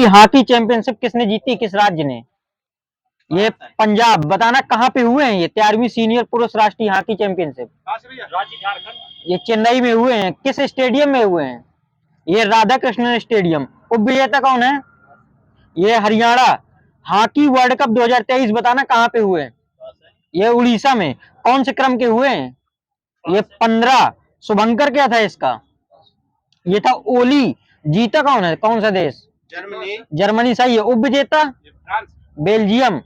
Hockey championship किसने जीती, किस राज्य ने? ये पंजाब। बताना कहाँ पे हुए हैं ये 13वीं सीनियर पुरुष राष्ट्रीय हॉकी चैंपियनशिप? राज्य झारखंड। ये चेन्नई में हुए हैं। किस स्टेडियम में हुए हैं? ये राधा कृष्णन स्टेडियम। उपविजेता कौन है? ये हरियाणा। हॉकी वर्ल्ड कप 2023 बताना कहाँ पे हुए हैं? ये उड़ीसा में। कौन से क्रम के हुए हैं? ये 15। शुभंकर क्या था इसका? ये था ओली। जीता कौन है, कौन सा देश? जर्मनी। जर्मनी सही है। उपविजेता? फ्रांस। बेल्जियम।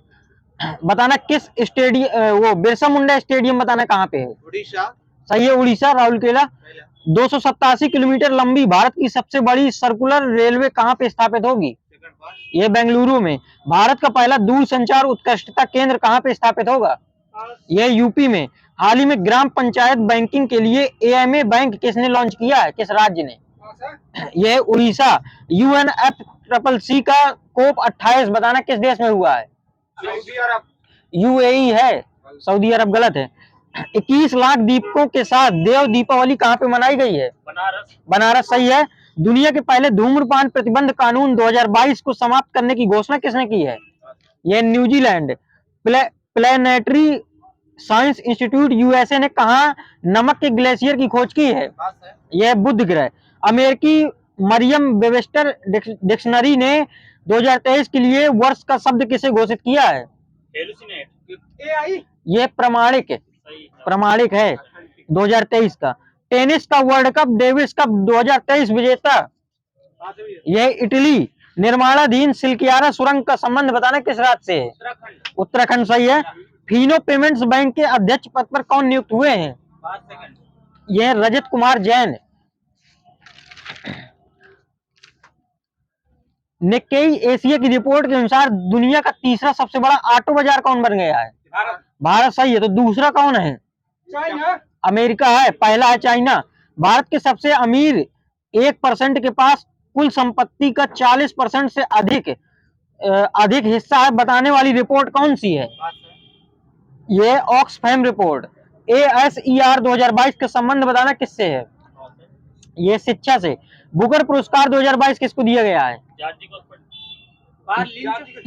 बताना किस स्टेडियम, वो बिरसा मुंडा स्टेडियम बताना कहाँ पे है? उड़ीसा। सही है, उड़ीसा, राउरकेला। 287 किलोमीटर लंबी भारत की सबसे बड़ी सर्कुलर रेलवे कहाँ पे स्थापित होगी? ये बेंगलुरु में। भारत का पहला दूरसंचार उत्कृष्टता केंद्र कहाँ पे स्थापित होगा? ये यूपी में। हाल ही में ग्राम पंचायत बैंकिंग के लिए एएमए बैंक किसने लॉन्च किया है, किस राज्य ने? यह उड़ीसा। यूएनएफसीसीसी का कोप 28 बताना किस देश में हुआ है? सऊदी अरब। यूएई है, सऊदी अरब गलत है। 21 लाख दीपकों के साथ देव दीपावली कहाँ पे मनाई गई है? बनारस। बनारस सही है। दुनिया के पहले धूम्रपान प्रतिबंध कानून 2022 को समाप्त करने की घोषणा किसने की है? यह New Zealand. Planetary science institute USA ने कहा नमक के ग्लेशियर की खोज की है? यह बुध ग्रह। अमेरिकी मरियम वेबस्टर डिक्शनरी ने 2023 के लिए वर्ष का शब्द किसे घोषित किया है? AI। यह प्रमाणिक है 2023 का। टेनिस का वर्ल्ड कप डेविस कप 2023 विजेता? यह इटली। निर्माणाधीन सिलकियारा सुरंग का संबंध बताना किस राज्य से है? उत्तराखंड सही है। फिनो पेमेंट्स बैंक के अध्यक्ष पद पर कौन नियुक्त हुए हैं? यह रजत कुमार जैन। निक्केई एशिया की रिपोर्ट के अनुसार दुनिया का तीसरा सबसे बड़ा ऑटो बाजार कौन बन गया है? भारत सही है। तो दूसरा कौन है? चाइना। अमेरिका है। पहला है चाइना। भारत के सबसे अमीर 1% के पास कुल संपत्ति का 40% से अधिक हिस्सा है बताने वाली रिपोर्ट कौन सी है? ये ऑक्सफैम रिपोर्ट। ASER 2022 का संबंध बताना किससे है? ये शिक्षा से। बुकर पुरस्कार 2022 किसको दिया गया है?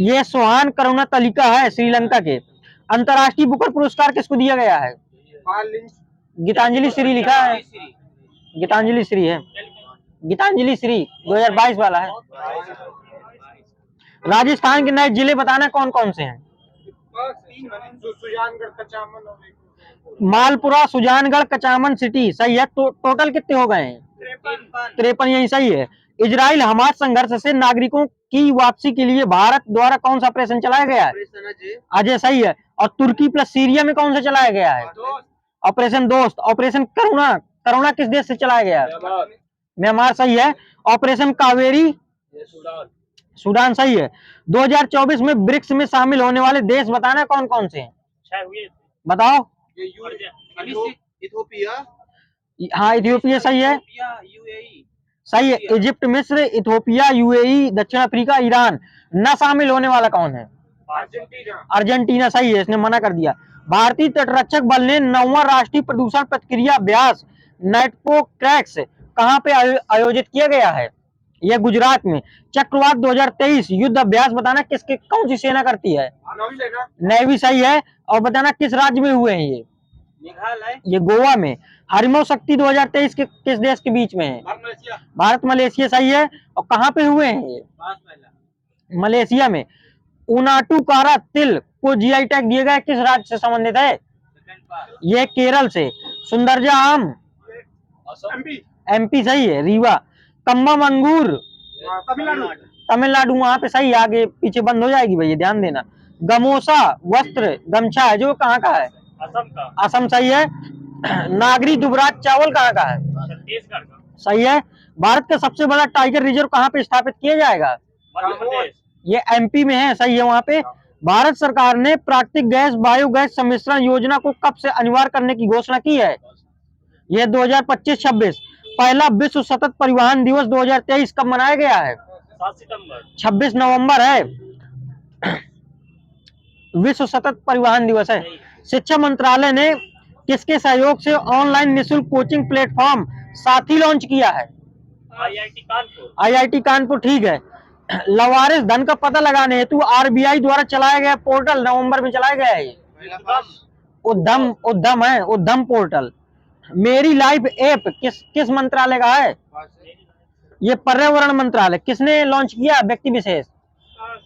ये सोहान करुणातलिका है, श्रीलंका के। अंतरराष्ट्रीय बुकर पुरस्कार किसको दिया गया है? गीतांजलि श्री लिखा है। गीतांजलि श्री है। गीतांजलि श्री 2022 वाला है। राजस्थान के नए जिले बताना कौन कौन से हैं? सुजानगढ़, कचामन। मालपुरा, सुजानगढ़, कचामन सिटी सही है। टोटल कितने हो गए हैं? 53 यही सही है। इजराइल हमास संघर्ष से नागरिकों की वापसी के लिए भारत द्वारा कौन सा ऑपरेशन चलाया गया है? अजय सही है। और तुर्की प्लस सीरिया में कौन सा चलाया गया है? ऑपरेशन दोस्त। ऑपरेशन करुणा, करुणा किस देश से चलाया गया? म्यांमार सही है। ऑपरेशन कावेरी, सूडान सही है। 2024 में ब्रिक्स में शामिल होने वाले देश बताना कौन कौन से हैं? बताओ। इथियोपिया। हाँ, इथियोपिया सही है। सही है। इजिप्ट, मिस्र, इथियोपिया, यूएई, दक्षिण अफ्रीका, ईरान। न शामिल होने वाला कौन है? अर्जेंटीना सही है, इसने मना कर दिया। भारतीय तटरक्षक बल ने 9वां राष्ट्रीय प्रदूषण प्रतिक्रिया अभ्यास नाइट्रोक्रैक्स कहाँ पे आयोजित किया गया है? यह गुजरात में। चक्रवात 2023 युद्ध अभ्यास बताना किसके, कौन सी सेना करती है? नेवी सही है। और बताना किस राज्य में हुए हैं ये? ये गोवा में। हरिमो शक्ति 2023 के किस देश के बीच में है? भारत मलेशिया सही है। और कहाँ पे हुए हैं ये? मलेशिया में। उनाटुकारा तिल को जीआई टैग दिया गया किस राज्य से संबंधित है? यह केरल से। सुंदरजा आम एमपी सही है। रीवा। कम्बम अंगूर तमिलनाडु, वहां पे सही। आगे पीछे बंद हो जाएगी भैया, ध्यान देना। गमोसा वस्त्र गमछा है जो कहाँ का है? असम सही है। नागरी दुबराज चावल कहाँ का है? छत्तीसगढ़ का सही है। भारत का सबसे बड़ा टाइगर रिजर्व कहाँ पे स्थापित किया जाएगा? ये एमपी में है, सही है। वहां पे भारत सरकार ने प्राकृतिक गैस बायोगैस सम्मिश्रण योजना को कब से अनिवार्य करने की घोषणा की है? यह 2025-26। पहला विश्व सतत परिवहन दिवस 2023 कब मनाया गया है? 7 सितंबर। 26 नवंबर है विश्व सतत परिवहन दिवस है। शिक्षा मंत्रालय ने किसके सहयोग से ऑनलाइन निःशुल्क कोचिंग प्लेटफॉर्म साथी लॉन्च किया है? IIT कानपुर। आईआईटी कानपुर ठीक है। लवारिस धन का पता लगाने हेतु आरबीआई द्वारा चलाया गया पोर्टल नवंबर में चलाया गया है। उद्यम है, उद्यम पोर्टल। मेरी लाइफ ऐप किस मंत्रालय का है? ये पर्यावरण मंत्रालय। किसने लॉन्च किया? व्यक्ति विशेष,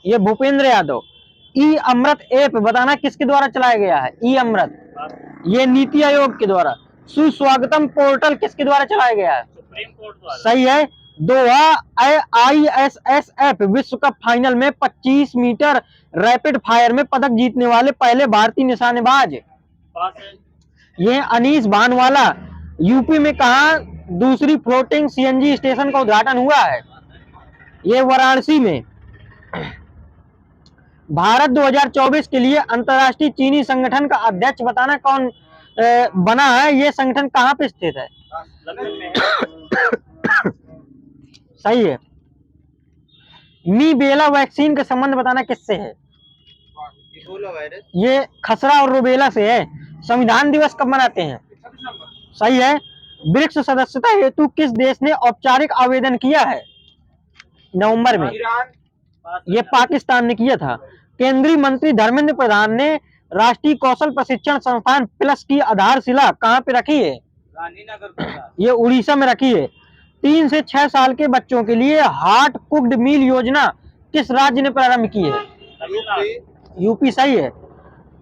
ये भूपेंद्र यादव। ई अमृत ऐप बताना किसके द्वारा चलाया गया है? ई अमृत, ये नीति आयोग के द्वारा। सुस्वागतम पोर्टल किसके द्वारा चलाया गया है? सुप्रीम कोर्ट द्वारा। सही है। दोहा ISSF विश्व कप फाइनल में 25 मीटर रैपिड फायर में पदक जीतने वाले पहले भारतीय निशानेबाज। पास है। ये अनीस भानवाला। यूपी में कहा दूसरी फ्लोटिंग CNG स्टेशन का उद्घाटन हुआ है? ये वाराणसी में। भारत 2024 के लिए अंतर्राष्ट्रीय चीनी संगठन का अध्यक्ष बताना कौन बना है? ये संगठन कहाँ पे स्थित है? लंदन में है। सही है। मीबेला वैक्सीन का संबंध बताना किससे है? ये खसरा और रुबेला से है। संविधान दिवस कब मनाते हैं? सही है। ब्रिक्स सदस्यता हेतु किस देश ने औपचारिक आवेदन किया है? नवंबर में। ये पाकिस्तान ने किया था। केंद्रीय मंत्री धर्मेंद्र प्रधान ने राष्ट्रीय कौशल प्रशिक्षण संस्थान प्लस की आधारशिला कहाँ पे रखी है? गांधीनगर। ये उड़ीसा में रखी है। 3 से 6 साल के बच्चों के लिए हार्ट कुक्ड मील योजना किस राज्य ने प्रारंभ की है? यूपी। सही है।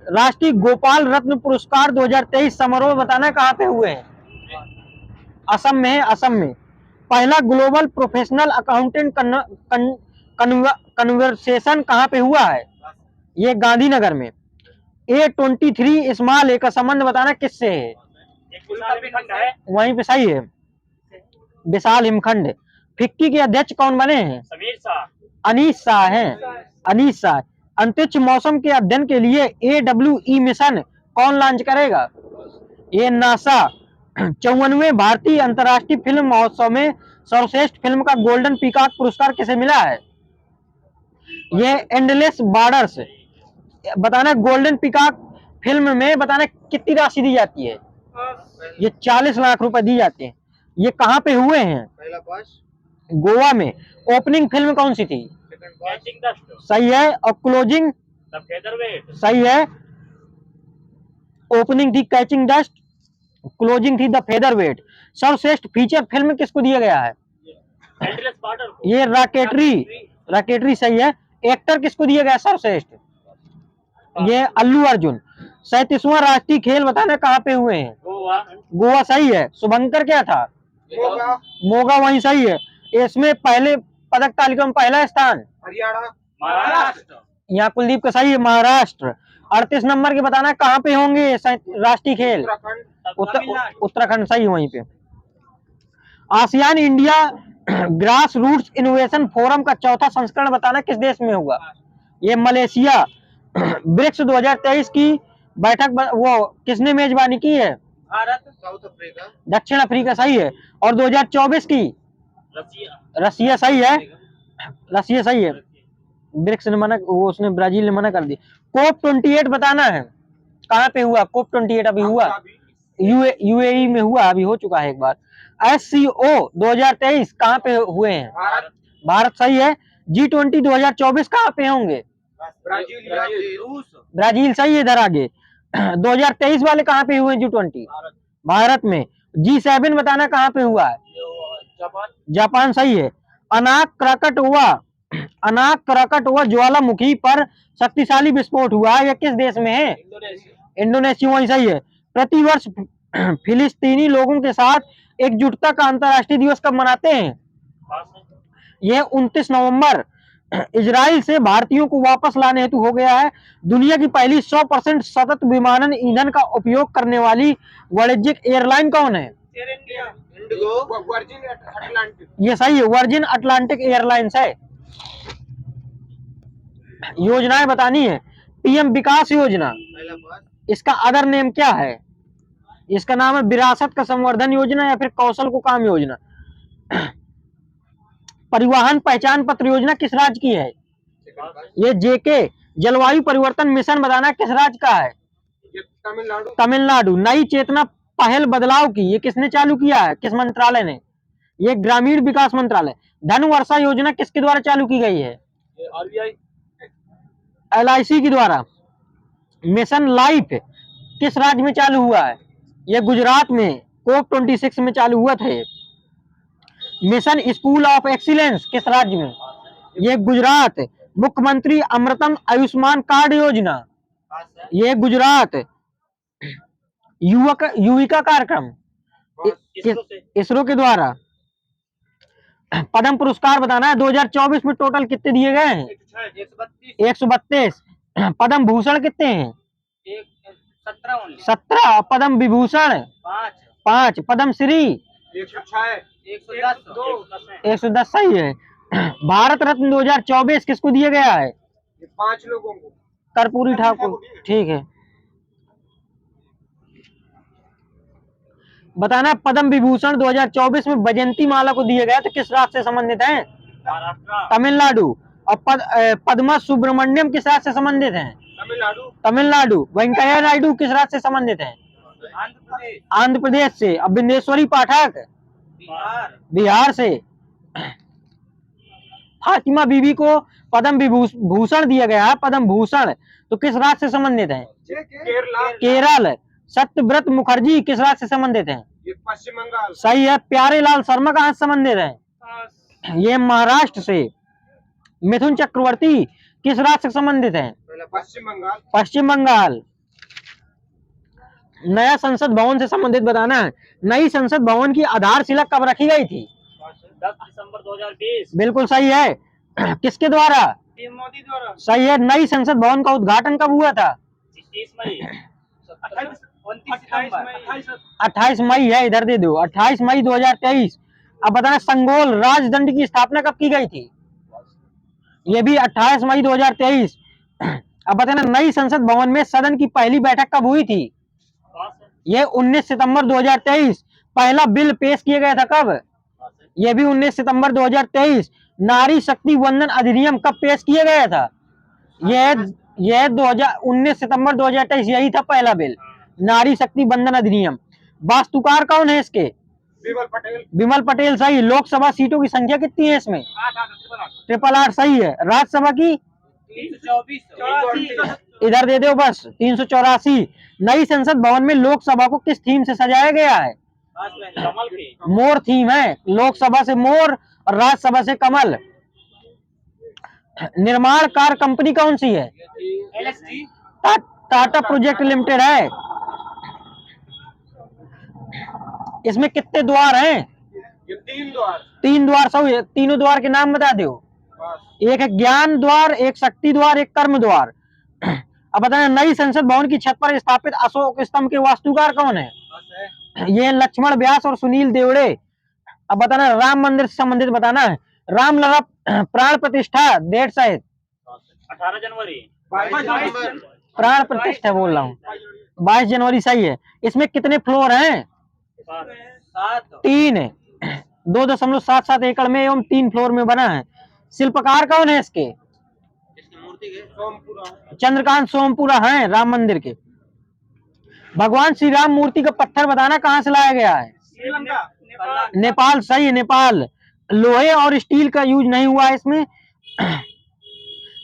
राष्ट्रीय गोपाल रत्न पुरस्कार 2023 समारोह बताना कहाँ पे हुए हैं? असम में है, असम में। पहला ग्लोबल प्रोफेशनल अकाउंटेंट कन्वर्सेशन कहाँ पे हुआ है? ये गांधीनगर में। A23 स्मॉल ए का संबंध बताना किससे है? एक विशाल हिमखंड है। वहीं पे। सही है। विशाल हिमखंड। फिक्की के अध्यक्ष कौन बने हैं? समीर शाह। अनीस शाह हैं, अनीस शाह। अंतरिक्ष मौसम के अध्ययन के लिए AWE मिशन कौन लॉन्च करेगा? ये नासा। 54वें भारतीय अंतर्राष्ट्रीय फिल्म महोत्सव में सर्वश्रेष्ठ फिल्म का गोल्डन पीकॉक पुरस्कार किसे मिला है? ये एंडलेस बॉर्डर्स। बताना गोल्डन पीकॉक फिल्म में बताना कितनी राशि दी जाती है? ये 40 लाख रुपए दी जाते हैं। ये कहाँ पे हुए हैं? गोवा में। ओपनिंग फिल्म कौन सी थी? कैचिंग द सही है। और क्लोजिंग? The featherweight. सही है। ओपनिंग थी कैचिंग डस्ट, क्लोजिंग थी द फेदरवेट। सर्वश्रेष्ठ फीचर फिल्म किसको दिया गया है? एंडलेस बॉर्डर को। ये रॉकेटरी। सही है। एक्टर किसको दिया गया सर्वश्रेष्ठ? ये अल्लू अर्जुन। 37वां राष्ट्रीय खेल बताना कहाँ पे हुए हैं? गोवा। गोवा। सही है। शुभंकर क्या था? मोगा। वहीं। सही है। इसमें पहले पदक तालिका में पहला स्थान हरियाणा। महाराष्ट्र। यहाँ कुलदीप का। सही है। महाराष्ट्र। 38 नंबर के बताना कहाँ पे होंगे राष्ट्रीय खेल? उत्तराखंड। सही है। वहीं पे। ASEAN India grass roots innovation forum का चौथा संस्करण बताना किस देश में होगा? ये मलेशिया। ब्रिक्स 2023 की बैठक वो किसने मेजबानी की है? भारत। South Africa. दक्षिण अफ्रीका। सही है। और 2024 की? रसिया। सही है। रसिया। सही है। ब्रिक्स ने मना, वो उसने ब्राजील ने मना कर दी। COP28 बताना है कहाँ पे हुआ? COP28 अभी हुआ UAE में हुआ, अभी हो चुका है एक बार। SCO 2023 कहाँ पे हुए हैं? भारत। सही है। G20 2024 कहाँ पे होंगे? ब्राजील। सही है। इधर आगे 2023 वाले कहाँ पे हुए? G20 भारत में। G7 बताना कहाँ पे हुआ है? जापान। सही है। अनाक क्रकटोआ ज्वालामुखी पर शक्तिशाली विस्फोट हुआ है, यह किस देश में है? इंडोनेशिया। वही। सही है। प्रतिवर्ष फिलिस्तीनी लोगों के साथ एकजुटता का अंतर्राष्ट्रीय दिवस कब मनाते हैं? यह 29 नवंबर। इजराइल से भारतीयों को वापस लाने हेतु हो गया है दुनिया की पहली 100% सतत विमानन ईंधन का उपयोग करने वाली वाणिज्यिक एयरलाइन कौन है? Virgin Atlantic. ये सही है। वर्जिन अटलांटिक एयरलाइंस है। योजनाएं बतानी है। PM विकास योजना, इसका अदर नेम क्या है? इसका नाम है विरासत का संवर्धन योजना या फिर कौशल को काम योजना। परिवहन पहचान पत्र योजना किस राज्य की है? ये JK। जलवायु परिवर्तन मिशन बताना किस राज्य का है? तमिलनाडु। नई चेतना पहल बदलाव की, ये किसने चालू किया है? किस मंत्रालय ने? ये ग्रामीण विकास मंत्रालय। धन वर्षा योजना किसके द्वारा चालू की गई है? RBI। LIC के द्वारा। मिशन लाइफ किस राज्य में चालू हुआ है? ये गुजरात में COP26 में चालू हुआ था। मिशन स्कूल ऑफ एक्सीलेंस किस राज्य में? ये गुजरात। मुख्यमंत्री अमृतम आयुष्मान कार्ड योजना, ये गुजरात। युविका कार्यक्रम इसरो के द्वारा। पद्म पुरस्कार बताना है 2024 में टोटल कितने दिए गए हैं? 132। पद्म भूषण कितने हैं? 17। पद्म विभूषण 5। पद्म श्री 110 सही है। भारत रत्न 2024 किसको दिया गया है? 5 लोगों को। कर्पूरी ठाकुर, ठीक है। बताना पद्म विभूषण 2024 में वैजयंती माला को दिया गया तो किस राज्य से संबंधित है? तमिलनाडु। और पद्मा सुब्रमण्यम किस राज्य से संबंधित है? तमिलनाडु। वेंकैया नायडू किस राज्य से संबंधित है? आंध्र प्रदेश से। अब बिंदेश्वरी पाठक बिहार से। फातिमा बीबी को पद्म भूषण दिया गया है, पद्म भूषण, तो किस राज्य से संबंधित है? केरल। सत्यव्रत मुखर्जी किस राज्य से संबंधित है? पश्चिम बंगाल। सही है। प्यारे लाल शर्मा कहाँ से संबंधित है? ये महाराष्ट्र से। मिथुन चक्रवर्ती किस राज्य से संबंधित है? पश्चिम बंगाल। पश्चिम बंगाल। नया संसद भवन से संबंधित बताना है। नई संसद भवन की आधारशिला कब रखी गई थी? 10 दिसंबर 2020। बिल्कुल सही है। किसके द्वारा? मोदी द्वारा। सही है। नई संसद भवन का उद्घाटन कब हुआ था? 30 मई। 28 मई है, इधर दे दो। 28 मई 2023। अब बताना संगोल राजदंड की स्थापना कब की गई थी? ये भी 28 मई 2023। अब बताना नई संसद भवन में सदन की पहली बैठक कब हुई थी? ये 19 सितंबर 2023। पहला बिल पेश किया गया था कब? ये भी 19 सितंबर 2023। नारी शक्ति वंदन अधिनियम कब पेश किया गया था? यह 19 सितंबर 2023, यही था पहला बिल, नारी शक्ति वंदन अधिनियम। वास्तुकार कौन है इसके? विमल पटेल। विमल पटेल सही। लोकसभा सीटों की संख्या कितनी है इसमें? 888 सही है। राज्यसभा की 324। इधर दे दो बस, 384। नई संसद भवन में लोकसभा को किस थीम से सजाया गया है? कमल की। मोर थीम है। लोकसभा से मोर और राज्यसभा से कमल। निर्माण कार कंपनी कौन सी है? LSG। टाटा प्रोजेक्ट लिमिटेड है। इसमें कितने द्वार हैं? ये 3 द्वार। 3 द्वार सही है। तीनों द्वार के नाम बता दो। एक है ज्ञान द्वार, एक शक्ति द्वार, एक कर्म द्वार। अब बताना नई संसद भवन की छत पर स्थापित अशोक स्तंभ के वास्तुकार कौन है? ये लक्ष्मण व्यास और सुनील देवड़े। अब बताना राम मंदिर से संबंधित बताना है। रामलला प्राण प्रतिष्ठा डेट शायद 18 जनवरी। प्राण प्रतिष्ठा बोल रहा हूँ, 22 जनवरी सही है। इसमें कितने फ्लोर हैं? 3। 2.77 एकड़ में एवं 3 फ्लोर में बना है। शिल्पकार कौन है इसके? मूर्ति के सोमपुरा। चंद्रकांत सोमपुरा हैं राम मंदिर के। भगवान श्री राम मूर्ति का पत्थर बताना कहाँ से लाया गया है? श्रीलंका। नेपाल सही है। नेपाल। लोहे और स्टील का यूज नहीं हुआ है इसमें।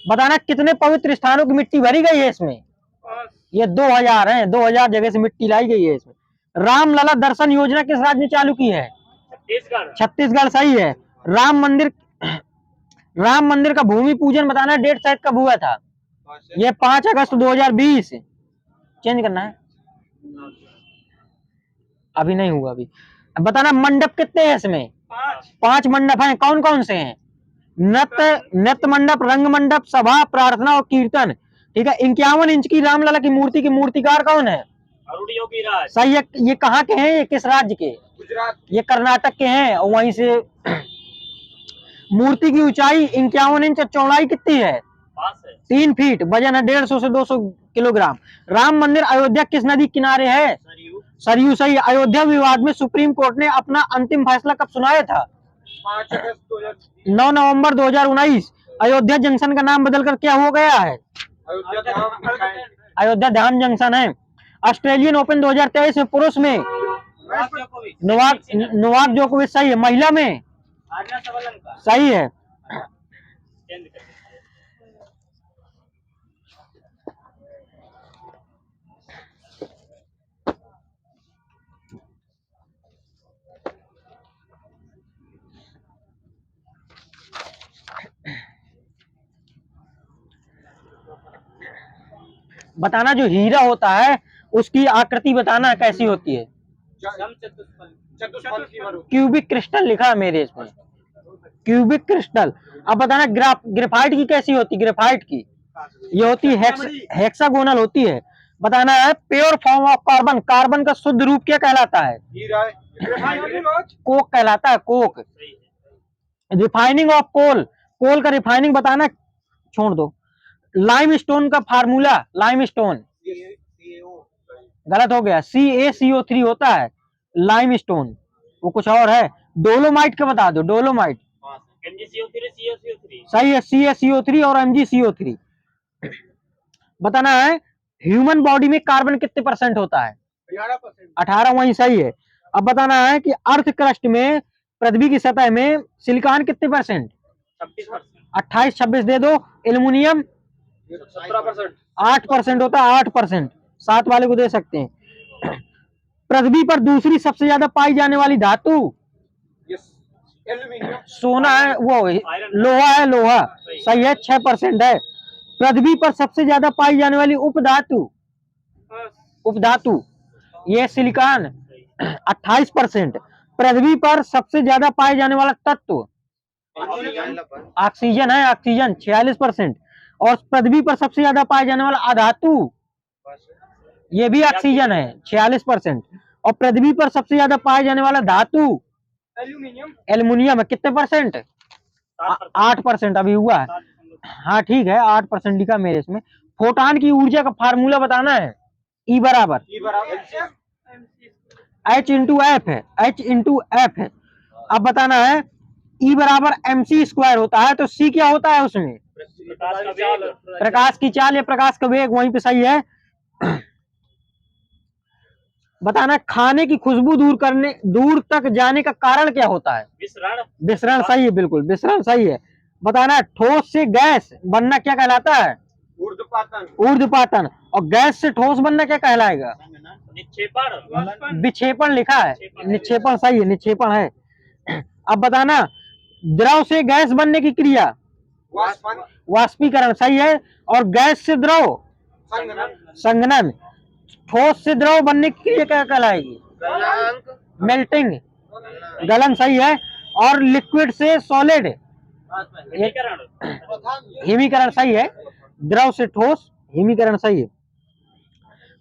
बताना कितने पवित्र स्थानों की मिट्टी भरी गई है इसमें? ये 2000 है। 2000 जगह से मिट्टी लाई गई है इसमें। रामलला दर्शन योजना किस राज्य में चालू की है? छत्तीसगढ़ सही है। राम मंदिर का भूमि पूजन बताना डेट शायद कब हुआ था? ये 5 अगस्त 2020। चेंज करना है, अभी नहीं हुआ। अभी बताना मंडप कितने हैं इसमें? 5 मंडप हैं। कौन कौन से हैं? नृत्य मंडप, रंग मंडप, सभा, प्रार्थना और कीर्तन। ठीक है। 51 इंच की रामलला की मूर्ति मूर्तिकार कौन है? अरुण योगी राज। सही है। ये कहाँ के हैं? ये किस राज्य के? गुजरात। ये कर्नाटक के हैं। और वहीं से मूर्ति की ऊंचाई 51 इंच और चौड़ाई कितनी है? 3 फीट। वजन है 150 से 200 किलोग्राम। राम मंदिर अयोध्या किस नदी किनारे है? सरयू सही। अयोध्या विवाद में सुप्रीम कोर्ट ने अपना अंतिम फैसला कब सुनाया था? 5 अगस्त 2020। 9 नवंबर 2019। अयोध्या जंक्शन का नाम बदलकर क्या हो गया है? अयोध्या धाम जंक्शन है। ऑस्ट्रेलियन ओपन 2023 में पुरुष में नोवाक नोवाक जोकोविच सही है। महिला में आर्या सबलंका सही है। चेंज कर बताना जो हीरा होता है उसकी आकृति बताना कैसी होती है। क्यूबिक क्रिस्टल लिखा है मेरे इसमें, क्यूबिक क्रिस्टल। अब बताना ग्रेफाइट की कैसी होती है। ग्रेफाइट की ये होती है हेक्सागोनल होती है। बताना है pure form of carbon, carbon का शुद्ध रूप क्या कहलाता है। कोक कहलाता है, कोक। रिफाइनिंग ऑफ कोल, कोल का रिफाइनिंग बताना, छोड़ दो। लाइम स्टोन का फार्मूला, लाइम स्टोन गलत हो गया, CaCO3 होता है लाइम स्टोन, वो कुछ और है। डोलोमाइट का बता दो, डोलोमाइट MgCO3 सही है, CaCO3 और MgCO3। बताना है ह्यूमन बॉडी में कार्बन कितने % होता है। 18, वही सही है। अब बताना है कि अर्थ क्रस्ट में, पृथ्वी की सतह में सिलिकॉन कितने %। 26%। 28, 26 दे दो। एल्युमिनियम 17%। 8% होता है, 8%। 7 वाले को दे सकते हैं। पृथ्वी पर दूसरी सबसे ज्यादा पाई जाने वाली धातु सोना है, वो लोहा है, लोहा सही है, 6% है। पृथ्वी पर सबसे ज्यादा पाई जाने वाली उपधातु, उपधातु ये सिलिकॉन 28%। पृथ्वी पर सबसे ज्यादा पाए जाने वाला तत्व ऑक्सीजन है, ऑक्सीजन 46%। और पृथ्वी पर सबसे ज्यादा पाए जाने वाला अधातु ये भी ऑक्सीजन है, 46%। और पृथ्वी पर सबसे ज्यादा पाए जाने वाला धातु एल्युमिनियम है, कितने %। 8% अभी हुआ है। हाँ ठीक है, 8% लिखा मेरे इसमें। फोटॉन की ऊर्जा का फार्मूला बताना है। E बराबर H/F है, H/F है। अब बताना है E बराबर mc² होता है, तो C क्या होता है उसमें। प्रकाश की चाल या प्रकाश का वेग, वहीं पे सही है। बताना खाने की खुशबू दूर तक जाने का कारण क्या होता है। विसरण सही है, बिल्कुल विसरण सही है। बताना ठोस से गैस बनना क्या कहलाता है। ऊर्ध्वपातन। और गैस से ठोस बनना क्या कहलाएगा। विक्षेपण लिखा है, निक्षेपण सही है, निक्षेपण है। अब बताना द्रव से गैस बनने की क्रिया वाष्पीकरण सही है। और गैस से द्रव संघनन। ठोस से द्रव बनने की क्रिया क्या कहलाएगी। मेल्टिंग, गलन सही है। और लिक्विड से सॉलिड हिमीकरण सही है। द्रव से ठोस हिमीकरण सही है।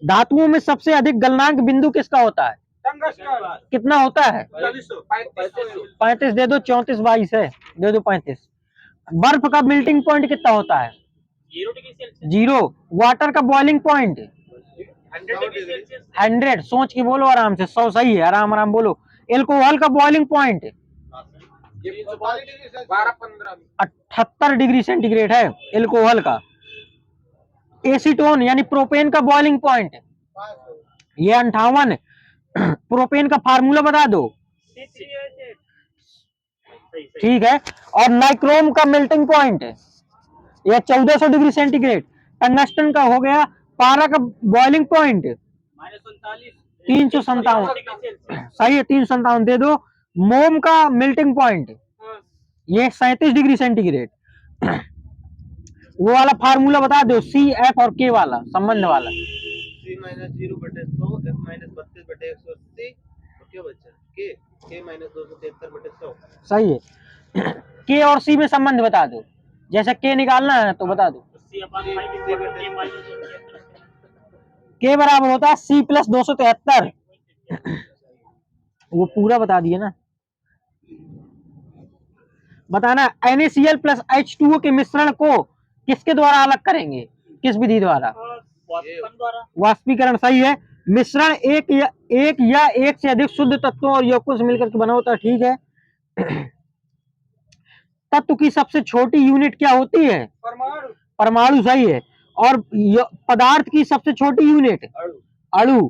धातुओं में सबसे अधिक गलनांक बिंदु किसका होता है। कितना होता है। 35 दे दो, 34 22 है, दे दो 35। बर्फ का मेल्टिंग पॉइंट कितना होता है। 0। वाटर का बॉइलिंग पॉइंट 100। सोच के बोलो आराम से, 100 सही है, आराम आराम बोलो। एल्कोहल का बॉइलिंग पॉइंट 78 डिग्री सेंटीग्रेड है एल्कोहल का। एसीटोन यानी प्रोपेन का बॉइलिंग पॉइंट ये 58। प्रोपेन का फार्मूला बता दो। ठीक है। और नाइक्रोम का मेल्टिंग पॉइंट ये 1400 डिग्री सेंटीग्रेड। टंगस्टन का हो गया। पारा का बॉइलिंग पॉइंट 357 सही है, 357 दे दो। मोम का मेल्टिंग पॉइंट ये 37 डिग्री सेंटीग्रेड। वो वाला फार्मूला बता दो, CF और K वाला संबंध वाला। C - 0/100 F - 32/180 क्या बचा K - 273/100 सही है। K और C में संबंध बता दो, जैसे K निकालना है तो बता दो। K बराबर होता है C + 273। वो पूरा बता दिए ना। बताना NaCl + H2O के मिश्रण को किसके द्वारा अलग करेंगे, किस विधि द्वारा। वाष्पीकरण सही है। मिश्रण एक या एक से अधिक शुद्ध तत्वों और यौगिकों से मिलकर के बना होता है, ठीक है। तत्व की सबसे छोटी यूनिट क्या होती है। परमाणु सही है। और पदार्थ की सबसे छोटी यूनिट अणु।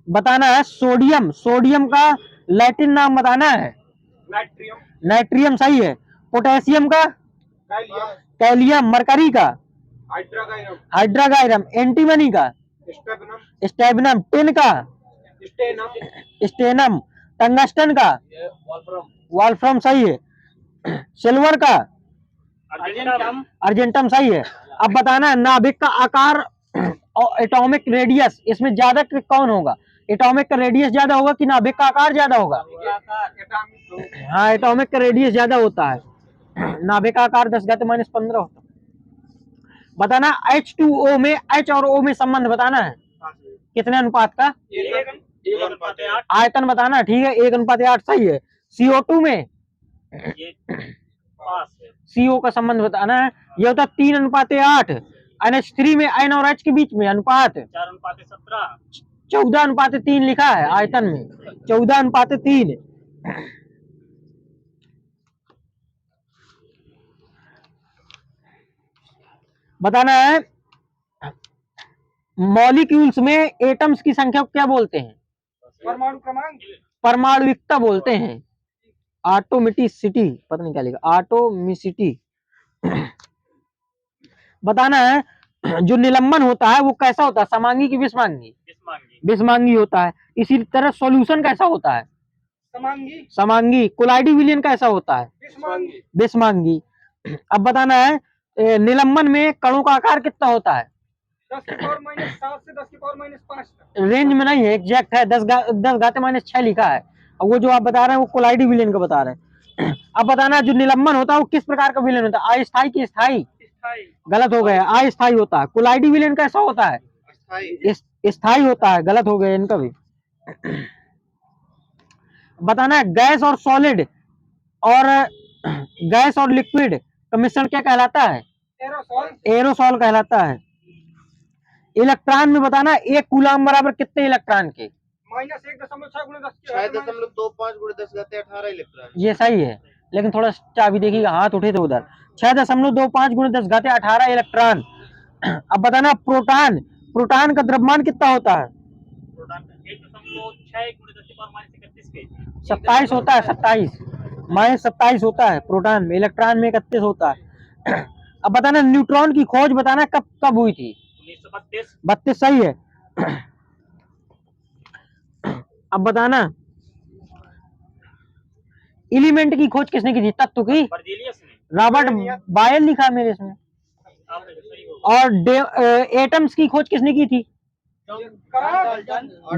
बताना है सोडियम, सोडियम का लैटिन नाम बताना है। नाइट्रियम, नाइट्रियम सही है। पोटेशियम का कैलियम, कैलियम। मरकरी का हाइड्रागाइरम, हाइड्रागाइरम। एंटीमनी का स्टेबनम, स्टेबनम। टिन का स्टेनम, स्टेनम। टंगस्टन का वॉल्फ्रम, वॉल्फ्रम सही है। सिल्वर का अर्जेंटम, अर्जेंटम सही है। अब बताना है नाभिक का आकार और एटॉमिक रेडियस, इसमें ज्यादा कौन होगा? एटॉमिक का रेडियस ज्यादा होगा कि नाभिक का आकार ज्यादा होगा? हाँ, एटॉमिक का रेडियस ज्यादा होता है। नाभिक का आकार 10⁻⁻15 होता है। बताना H2O में, H और O में संबंध बताना है कितने अनुपात का? 1:8। आयतन बताना, ठीक है, 1:8 सही है। CO2 में CO का संबंध बताना है, ये होता है 3:8। NH3 में N और H के बीच में अनुपात 4:17। 14:3 लिखा है आयतन में, 14:3। बताना है मॉलिक्यूल्स में एटम्स की संख्या को क्या बोलते हैं? परमाणु क्रमांक, परमाणुविकता बोलते हैं। एटोमिसिटी, पता नहीं क्या लिखा, एटोमिसिटी। बताना है जो निलंबन होता है वो कैसा होता है? समांगी कि विषमांगी? विषमांगी होता है। इसी तरह सॉल्यूशन कैसा होता है? समांगी, समांगी। कोलाइडी विलयन कैसा होता है? विषमांगी, विषमांगी। अब बताना है निलंबन में कणों का आकार कितना होता है? 10⁻⁷ से 10⁻⁵ तक। रेंज में नहीं है, एग्जैक्ट है, 10⁻⁶ लिखा है। और वो जो आप बता रहे हैं वो कोलाइडी विलयन का बता रहे हैं। अब बताना है जो निलंबन होता है वो किस प्रकार का विलयन होता है? अस्थायी कि स्थायी? गलत हो गया, अस्थायी होता है। कोलाइडी विलयन कैसा होता है? स्थायी होता है, गलत हो गया इनका भी। बताना है गैस और सॉलिड और गैस और लिक्विड का मिश्रण क्या कहलाता है? एरोसॉल, एरोसॉल कहलाता है। इलेक्ट्रॉन में बताना एक कूलाम बराबर कितने इलेक्ट्रॉन के? -1.6 × 10⁻⁸ इलेक्ट्रॉन। ये सही है, लेकिन थोड़ा चाबी देखिएगा, हाथ उठे थे उधर। 6.25 × 10⁻18 इलेक्ट्रॉन। अब बताना प्रोटॉन, प्रोटॉन का द्रव्यमान कितना होता है? 27 होता है, 27 -27 होता है प्रोटॉन में। इलेक्ट्रॉन में 31 होता है। अब बताना न्यूट्रॉन की खोज बताना कब कब हुई थी? 1932 सही है। अब बताना एलिमेंट की खोज किसने की थी? तत्व की? रॉबर्ट बायल लिखा है मेरे इसमें। और एटम्स की खोज किसने की थी?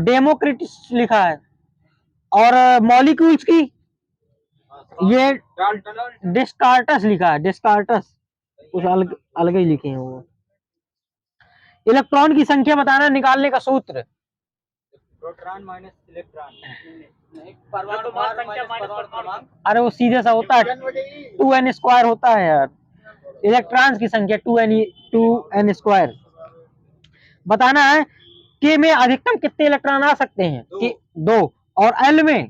डेमोक्रिटस लिखा है। और मॉलिक्यूल्स की ये डिस्कार्टस लिखा है, डिस्कार्टस, कुछ अलग अलग ही लिखे हैं वो। इलेक्ट्रॉन की संख्या बताना निकालने का सूत्र? प्रोटॉन माइनस इलेक्ट्रॉन, अरे वो सीधे सा होता है, 2n² होता है यार। इलेक्ट्रॉन्स की संख्या 2n²। बताना है के में अधिकतम कितने इलेक्ट्रॉन आ सकते हैं? 2। और एल में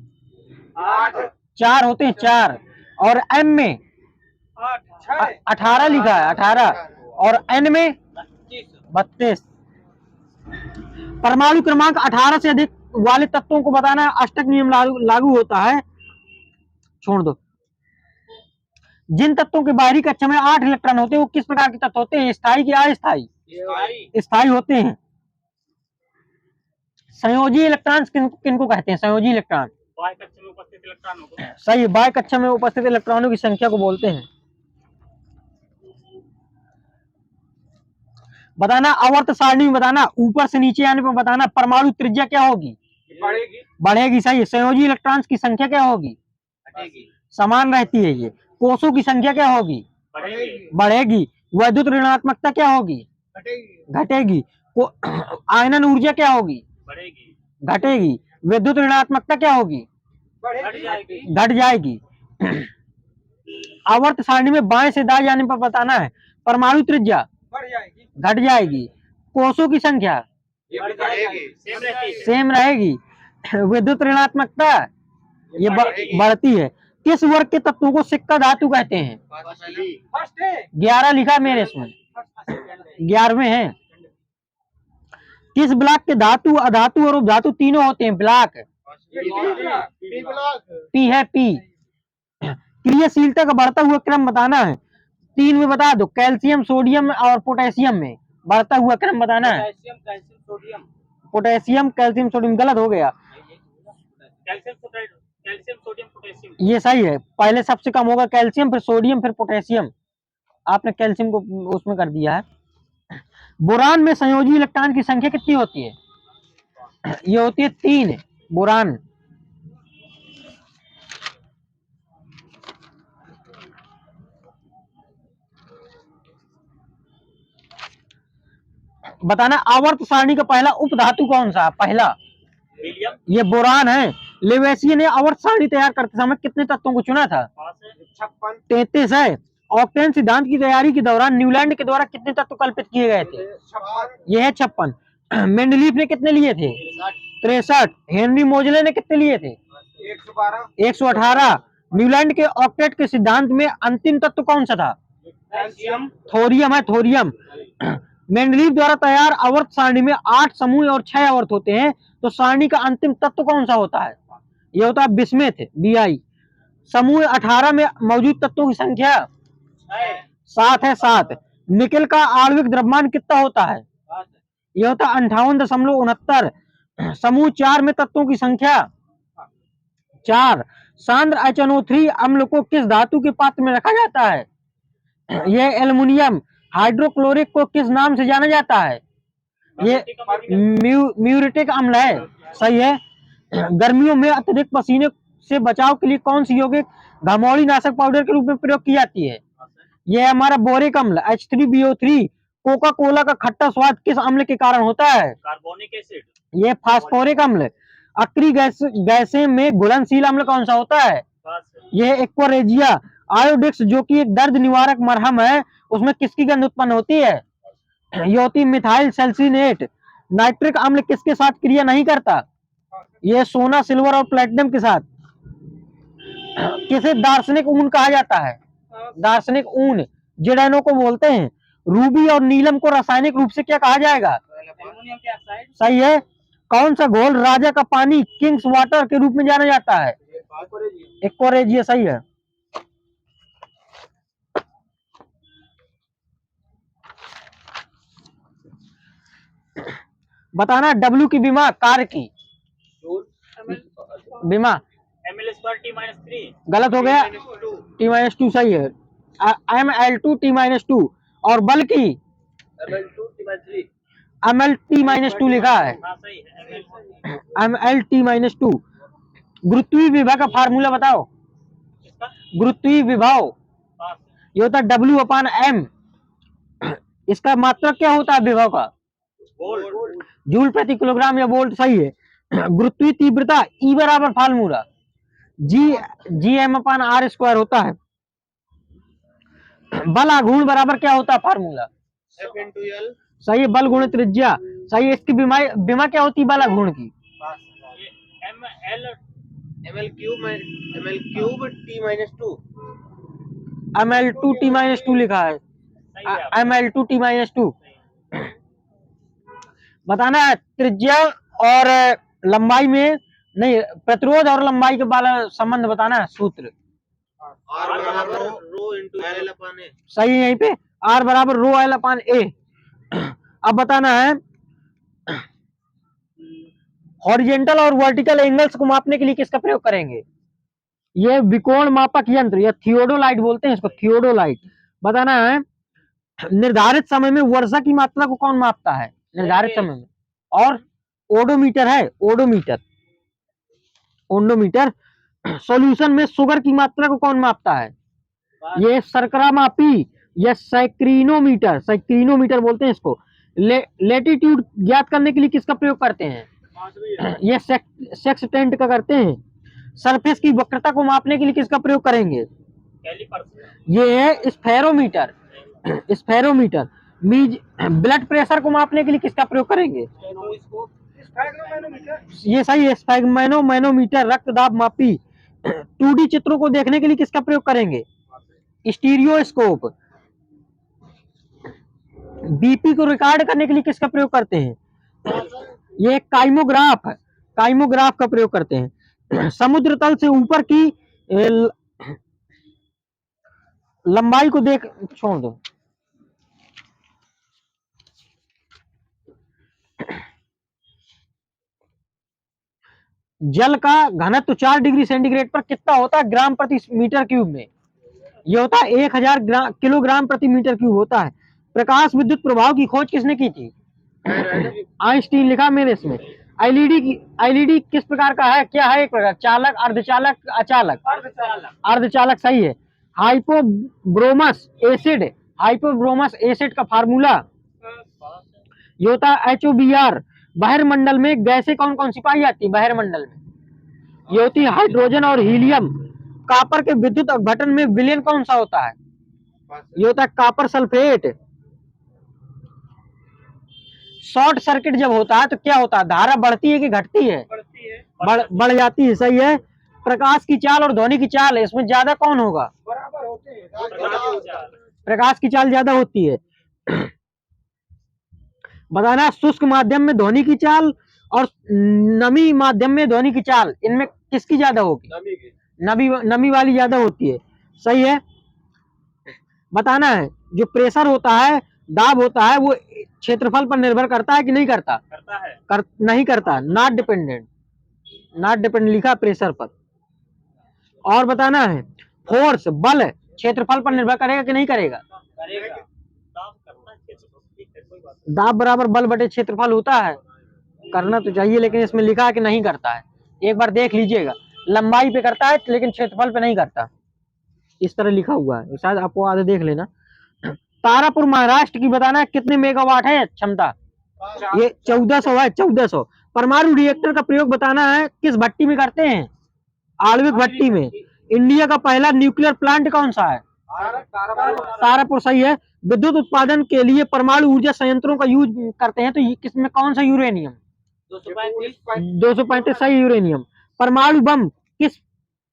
4 होते हैं, 4। और एम में 18 लिखा है, 18। और एन में 32। परमाणु क्रमांक 18 से अधिक वाले तत्वों को बताना है अष्टक नियम लागू होता है। छोड़ दो। जिन तत्वों के बाहरी कक्षा में 8 इलेक्ट्रॉन होते हैं वो किस प्रकार के तत्व होते हैं? स्थायी कि अस्थायी? स्थायी होते हैं। संयोजी इलेक्ट्रॉन किनको कहते हैं? संयोजी इलेक्ट्रॉन बाह्य कक्षा में उपस्थित इलेक्ट्रॉनों को। सही है, बाह्य कक्षा में उपस्थित इलेक्ट्रॉनों की संख्या को बोलते हैं। बताना आवर्त सारणी में बताना ऊपर से नीचे आने पर बताना परमाणु त्रिज्या क्या होगी? बढ़ेगी सही है। संयोजी इलेक्ट्रॉन्स की संख्या क्या होगी? समान रहती है। ये कोषों की संख्या क्या होगी? बढ़ेगी। वैद्युत ऋणात्मकता क्या होगी? घटेगी। आयनन ऊर्जा क्या होगी? घटेगी। विद्युत ऋणात्मकता क्या होगी? घट जाएगी। आवर्त सारणी में बाएं से दाएं जाने पर बताना है परमाणु त्रिज्या घट जाएगी। कोषों की संख्या सेम रहेगी। विद्युत ऋणात्मकता ये बढ़ती है। किस वर्ग के तत्वों को सिक्का धातु कहते हैं? 11 लिखा मेरे इसमें, 11वें है। किस ब्लॉक के धातु, अधातु और उपधातु तीनों होते हैं? ब्लॉक। P block. पी है, पी। क्रियाशीलता का बढ़ता हुआ क्रम बताना है। 3 में बता दो, कैल्शियम, सोडियम और पोटेशियम में बढ़ता हुआ क्रम बताना है। Potassium, calcium, sodium. Potassium, calcium, sodium गलत हो गया। Calcium, sodium, potassium. ये सही है। पहले सबसे कम होगा कैल्शियम, फिर सोडियम, फिर पोटेशियम। आपने कैल्शियम को उसमें कर दिया है। बोरान में संयोजी इलेक्ट्रॉन की संख्या कितनी होती है? ये होती है 3 बोरान। बताना आवर्त सारणी का पहला उपधातु कौन सा? पहला हीलियम। ये बोरान है। लेवेसिये ने आवर्त सारणी तैयार करते समय कितने तत्वों को चुना था? 56। 33 है। ऑक्टेन सिद्धांत की तैयारी के दौरान न्यूलैंड के द्वारा कितने तत्व कल्पित किए गए थे? 56। यह है 56। मेंडलीफ ने कितने लिए थे? 63। हेनरी मोजले ने कितने लिए थे? 112। 118। न्यूलैंड के ऑक्टेट के सिद्धांत में अंतिम तत्व कौन सा था? कैल्शियम। थोरियम है, थोरियम। मेंडलीफ द्वारा तैयार आवर्त सारणी में 8 समूह और 6 आवर्त होते हैं, तो सारणी का अंतिम तत्व कौन सा होता है? यह होता है बिस्मथ, Bi। समूह 18 में मौजूद तत्वों की संख्या 7 है, 7। निकेल का आणविक द्रव्यमान कितना होता है? यह होता है 58.69। समूह 4 में तत्वों की संख्या 4। सांद्र HNO3 अम्ल को किस धातु के पात्र में रखा जाता है? यह एल्युमिनियम। हाइड्रोक्लोरिक को किस नाम से जाना जाता है? ये म्यूरिटिक अम्ल है। सही है। गर्मियों में अत्यधिक पसीने से बचाव के लिए कौन सी यौगिक घमौड़ी नाशक पाउडर के रूप में प्रयोग की जाती है? यह हमारा बोरिक अम्ल H3BO3। कोका कोला का खट्टा स्वाद किस अम्ल के कारण होता है? Carbonic acid. यह फास्फोरिक अम्ल। अक्रिय गैसें में घुलनशील अम्ल कौन सा होता है? यह एक्वारेजिया। आयोडेक्स जो कि एक दर्द निवारक मरहम है, उसमें किसकी गंध उत्पन्न होती है? यह होती है मिथाइल सैलिसिनेट। नाइट्रिक अम्ल किसके साथ क्रिया नहीं करता? यह सोना, सिल्वर और प्लेटिनम के साथ। किसे दार्शनिक ऊन कहा जाता है? दार्शनिक ऊन जेडाइनो को बोलते हैं। रूबी और नीलम को रासायनिक रूप से क्या कहा जाएगा? Aluminium dioxide. सही है। कौन सा घोल राजा का पानी, किंग्स वाटर के रूप में जाना जाता है? एक्वारेजिया। सही है। बताना डब्ल्यू की विमा कार्य की विमा। ml2T-3। गलत हो गया। T-2 सही है। ML2 T-2 और बल की ML2T-3। MLT-2 लिखा है। हाँ सही है। MLT-2। गुरुत्वीय विभव का फार्मूला बताओ। इसका गुरुत्वीय विभव हाँ, ये होता है W/M। इसका मात्रक क्या होता है विभव का? वोल्ट। जूल प्रति किलोग्राम या वोल्ट। सही है। गुरुत्वीय तीव्रता E बराबर फार्मूला Gm/r² होता है। बल आघूर्ण बराबर क्या होता है फार्मूला? F×L। सही है। बल गुणित त्रिज्या। सही है। इसकी विमा क्या होती है बल आघूर्ण की? ML3T-2। ML2 T-2 लिखा है। ML2 T-2। बताना है त्रिज्या और लंबाई में, नहीं, प्रतिरोध और लंबाई के वाला संबंध बताना है। सूत्र R बराबर रो इंटू L/A। सही है। यहीं पे R बराबर ρL/A। अब बताना है हॉरिजेंटल और वर्टिकल एंगल्स को मापने के लिए किसका प्रयोग करेंगे? ये विकोण मापक यंत्र या थियोडोलाइट बोलते हैं इसको, थियोडोलाइट। बताना है निर्धारित समय में वर्षा की मात्रा को कौन मापता है? निर्धारित समय में। और ओडोमीटर है, ओडोमीटर। ओडोमीटर। सॉल्यूशन में शुगर की मात्रा को कौन मापता है? ये शर्करा मापी या सैक्रीनोमीटर, सैक्रीनोमीटर बोलते हैं इसको। लेटीट्यूड ज्ञात करने के लिए किसका प्रयोग करते हैं? ये सेक्सटेंट का करते हैं। सरफेस की वक्रता को मापने के लिए किसका प्रयोग करेंगे? ये है स्फेरोमीटर, स्फेरोमीटर। ब्लड प्रेशर को मापने के लिए किसका प्रयोग करेंगे? ये सही है। स्फैग्मैनोमीटर। रक्त दाब मापी। 2D चित्रों को देखने के लिए किसका प्रयोग करेंगे? स्टीरियोस्कोप। बीपी को रिकॉर्ड करने के लिए किसका प्रयोग करते हैं? ये काइमोग्राफ है, काइमोग्राफ का प्रयोग करते हैं। समुद्र तल से ऊपर की लंबाई को देख, छोड़ दो। जल का घनत्व 4 डिग्री सेंटीग्रेड पर कितना होता है ग्राम प्रति मीटर क्यूब में? ये होता है 1000 किलोग्राम प्रति मीटर क्यूब होता है। प्रकाश विद्युत प्रभाव की खोज किसने की थी? आइंस्टीन लिखा मेरे इसमें। आईएलईडी किस प्रकार का है, क्या है? एक प्रकार चालक, अर्धचालक, अचालक। अर्धचालक सही है। हाइपोब्रोमस एसिड, हाइपोब्रोमस एसिड का फार्मूला ये होता है HOBr। बहिर्मंडल में गैसें कौन कौन सी पाई जाती है बहिर्मंडल में? ये होती है हाइड्रोजन और हीलियम। कॉपर के विद्युत अपघटन में विलेन कौन सा होता है? ये होता है कॉपर सल्फेट। शॉर्ट सर्किट जब होता है तो क्या होता है, धारा बढ़ती है कि घटती है? बढ़ जाती है, सही है। प्रकाश की चाल और ध्वनि की चाल है, इसमें ज्यादा कौन होगा? बराबर होते हैं। प्रकाश की चाल ज्यादा होती है। बताना शुष्क माध्यम में ध्वनि की चाल और नमी माध्यम में ध्वनि की चाल, इनमें किसकी ज्यादा होगी? नमी वाली ज्यादा होती है, सही है। बताना है जो प्रेशर होता है, दाब होता है, वो क्षेत्रफल पर निर्भर करता है कि नहीं करता? नहीं करता, नॉट डिपेंडेंट, नॉट डिपेंडेंट लिखा प्रेशर पर। और बताना है फोर्स, बल क्षेत्रफल पर निर्भर करेगा कि नहीं करेगा? दाब बराबर बल बटे क्षेत्रफल होता है, करना तो चाहिए, लेकिन इसमें लिखा है कि नहीं करता है। एक बार देख लीजिएगा, लंबाई पे करता है लेकिन क्षेत्रफल पे नहीं करता, इस तरह लिखा हुआ है, शायद आपको आगे देख लेना। तारापुर महाराष्ट्र की बताना कितने मेगावाट है क्षमता? ये 1400 है, 1400। परमाणु रिएक्टर का प्रयोग बताना है किस भट्टी में करते हैं? आणविक भट्टी में। इंडिया का पहला न्यूक्लियर प्लांट कौन सा है? तारापुर सही है। विद्युत उत्पादन के लिए परमाणु ऊर्जा संयंत्रों का यूज करते हैं, तो किसमें कौन सा यूरेनियम? 235 सही यूरेनियम। परमाणु बम किस